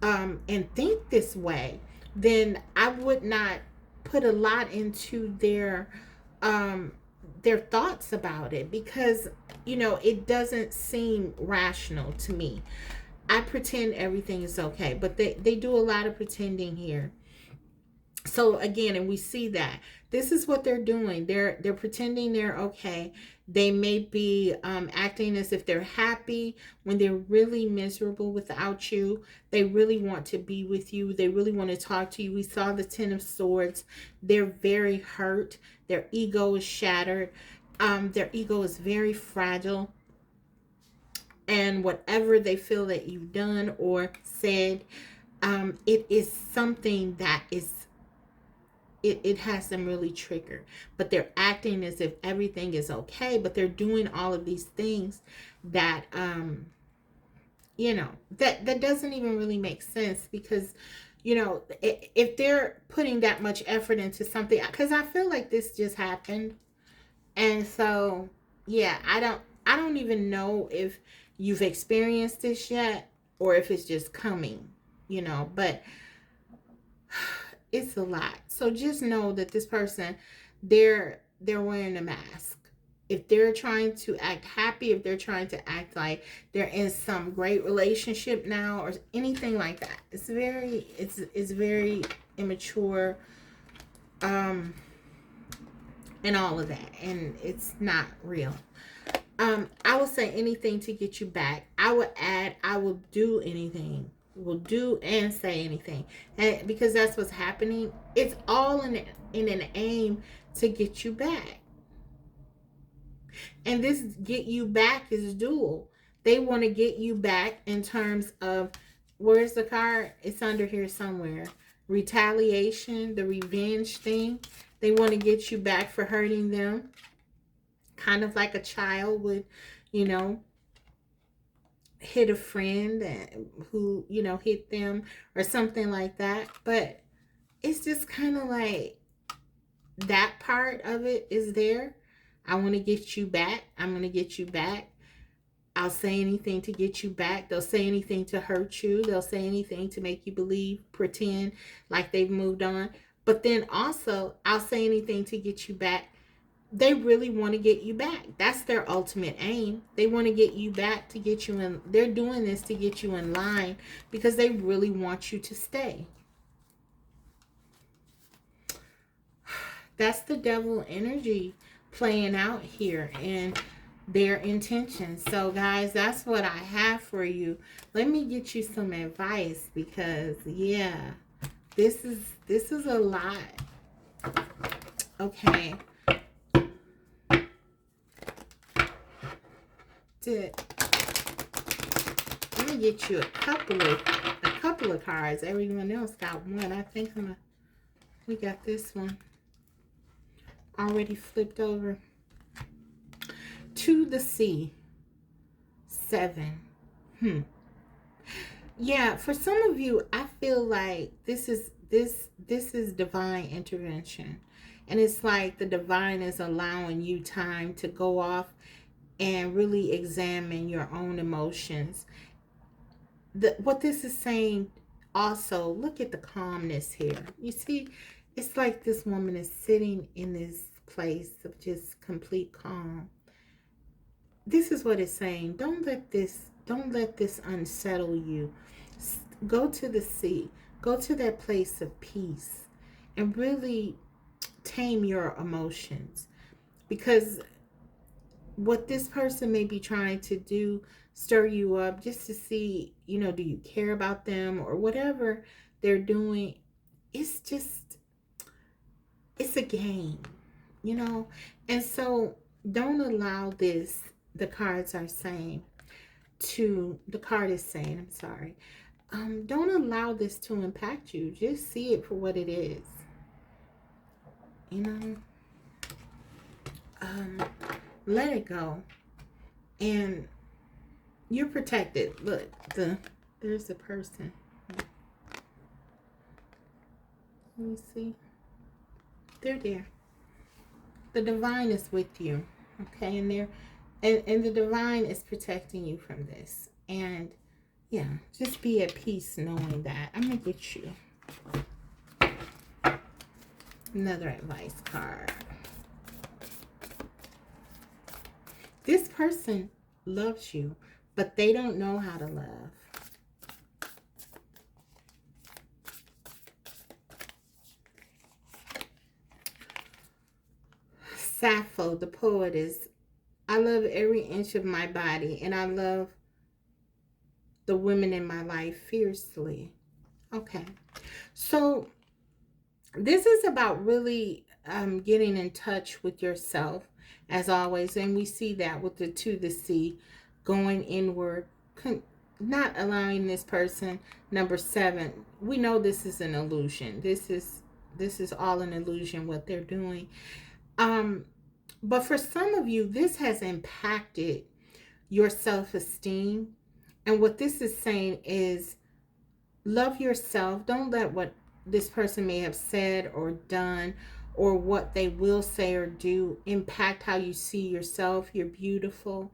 and think this way, then I would not put a lot into their thoughts about it, because it doesn't seem rational to me. I pretend everything is okay, but they do a lot of pretending here. So again, and we see that this is what they're doing. They're pretending they're okay. They may be acting as if they're happy when they're really miserable without you. They really want to be with you. They really want to talk to you. We saw the Ten of Swords. They're very hurt. Their ego is shattered. Their ego is very fragile. And whatever they feel that you've done or said, it is something that is it has them really triggered. But they're acting as if everything is okay, but they're doing all of these things that that doesn't even really make sense, because if they're putting that much effort into something, because I feel like this just happened. And so yeah, I don't even know if you've experienced this yet, or if it's just coming, but it's a lot. So just know that this person, they're wearing a mask. If they're trying to act happy, if they're trying to act like they're in some great relationship now or anything like that, it's very immature, um and all of that, and it's not real. I will say anything to get you back. I would add, I will do anything. Will do and say anything. And because that's what's happening. It's all in an aim to get you back. And this get you back is dual. They want to get you back in terms of, where's the card? It's under here somewhere. Retaliation, the revenge thing. They want to get you back for hurting them. Kind of like a child would, you know, hit a friend who, hit them or something like that. But it's just kind of like that part of it is there. I want to get you back. I'm going to get you back. I'll say anything to get you back. They'll say anything to hurt you. They'll say anything to make you believe, pretend like they've moved on. But then also, I'll say anything to get you back. They really want to get you back. That's their ultimate aim. They want to get you back, to get you in. They're doing this to get you in line because they really want you to stay. That's the devil energy playing out here and their intentions. So guys, that's what I have for you. Let me get you some advice, because yeah, this is a lot. Okay. Let me get you a couple of cards. Everyone else got one. I think we got this one already flipped over. To the sea. 7. Yeah, for some of you, I feel like this is divine intervention. And it's like the divine is allowing you time to go off and really examine your own emotions. What this is saying also, look at the calmness here. You see, it's like this woman is sitting in this place of just complete calm. This is what it's saying. Don't let this unsettle you. Go to the sea. Go to that place of peace and really tame your emotions, because what this person may be trying to do, stir you up just to see, do you care about them or whatever they're doing. It's just, it's a game, you know? And so don't allow this, the cards are saying the card is saying, I'm sorry, don't allow this to impact you. Just see it for what it is, you know? Let it go. And you're protected. Look, there's a person. Let me see. They're there. The divine is with you. Okay, and the divine is protecting you from this. And yeah, just be at peace knowing that. I'm gonna get you another advice card. This person loves you, but they don't know how to love. Sappho, the poetess. I love every inch of my body, and I love the women in my life fiercely. Okay. So this is about really getting in touch with yourself, as always. And we see that with the to the sea, going inward, not allowing this person. Number 7, we know this is an illusion. This is all an illusion, what they're doing. But for some of you, this has impacted your self-esteem. And what this is saying is, love yourself. Don't let what this person may have said or done, or what they will say or do, impact how you see yourself. You're beautiful.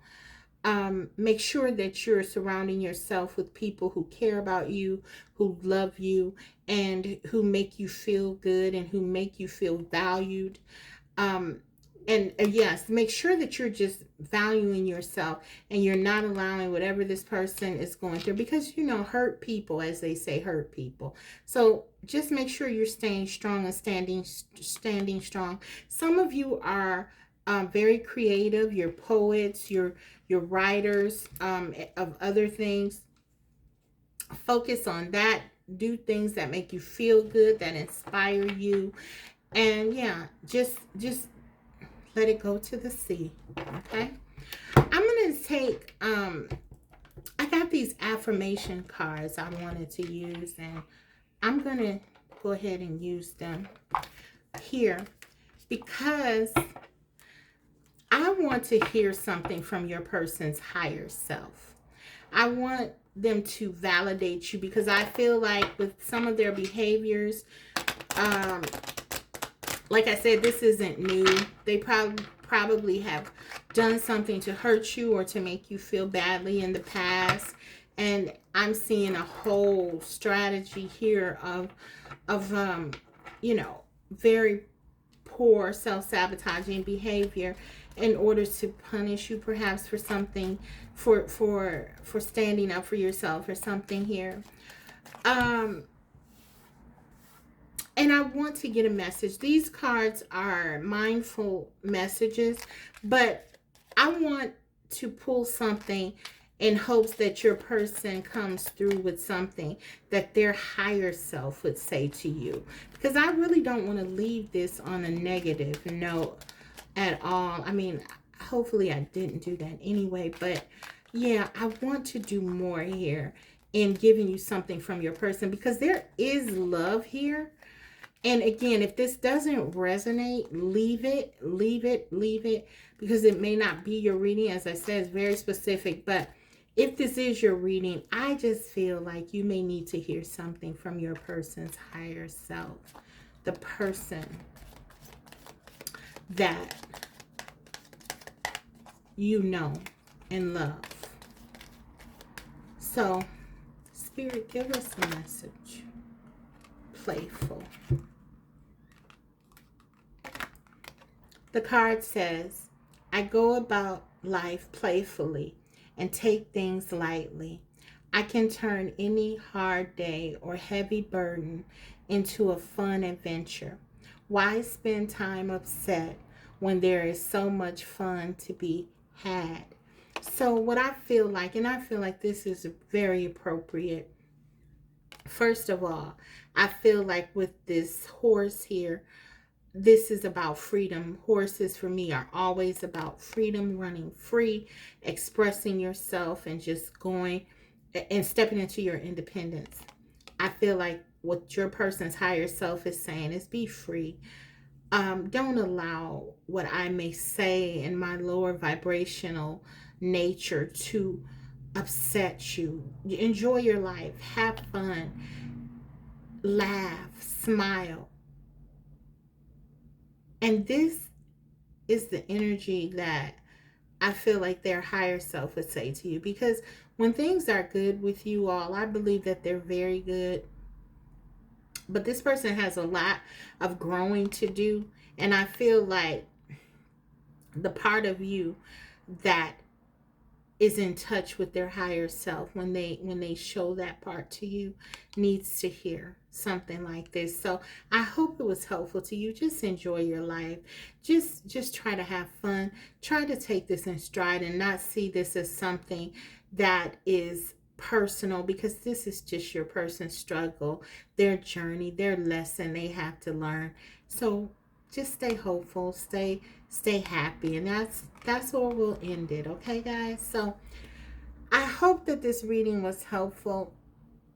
Make sure that you're surrounding yourself with people who care about you, who love you, and who make you feel good, and who make you feel valued. And yes, make sure that you're just valuing yourself, and you're not allowing whatever this person is going through, because hurt people, as they say, hurt people. So just make sure you're staying strong and standing strong. Some of you are very creative. You're poets. You're writers of other things. Focus on that. Do things that make you feel good, that inspire you, and yeah, just let it go to the sea. Okay, I'm gonna take I got these affirmation cards I wanted to use, and I'm gonna go ahead and use them here, because I want to hear something from your person's higher self. I want them to validate you, because I feel like with some of their behaviors, like I said, this isn't new. They probably have done something to hurt you or to make you feel badly in the past. And I'm seeing a whole strategy here of very poor self-sabotaging behavior in order to punish you, perhaps for something, for standing up for yourself or something here. And I want to get a message. These cards are mindful messages, but I want to pull something in hopes that your person comes through with something that their higher self would say to you. Because I really don't want to leave this on a negative note at all. I mean, hopefully I didn't do that anyway, but yeah, I want to do more here in giving you something from your person, because there is love here. And again, if this doesn't resonate, leave it, because it may not be your reading. As I said, it's very specific. But if this is your reading, I just feel like you may need to hear something from your person's higher self, the person that you know and love. So, Spirit, give us a message. Playful. The card says, I go about life playfully and take things lightly. I can turn any hard day or heavy burden into a fun adventure. Why spend time upset when there is so much fun to be had? So, what I feel like, and I feel like this is very appropriate. First of all, I feel like with this horse here, this is about freedom. Horses for me are always about freedom, running free, expressing yourself, and just going and stepping into your independence. I feel like what your person's higher self is saying is be free. Don't allow what I may say in my lower vibrational nature to upset you. Enjoy your life, have fun, laugh, smile. And this is the energy that I feel like their higher self would say to you, because when things are good with you all, I believe that they're very good. But this person has a lot of growing to do. And I feel like the part of you that is in touch with their higher self, when they show that part to you, needs to hear something like this. So I hope it was helpful to you. Just enjoy your life. Just try to have fun. Try to take this in stride and not see this as something that is personal, because this is just your person's struggle, their journey, their lesson they have to learn. So just stay hopeful, stay happy, and that's where we'll end it. Okay, guys? So I hope that this reading was helpful.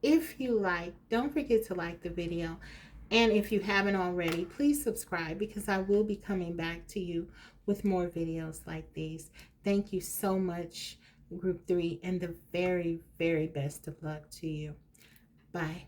If you like, don't forget to like the video, and if you haven't already, please subscribe, because I will be coming back to you with more videos like these. Thank you so much, group 3, and the very, very best of luck to you. Bye.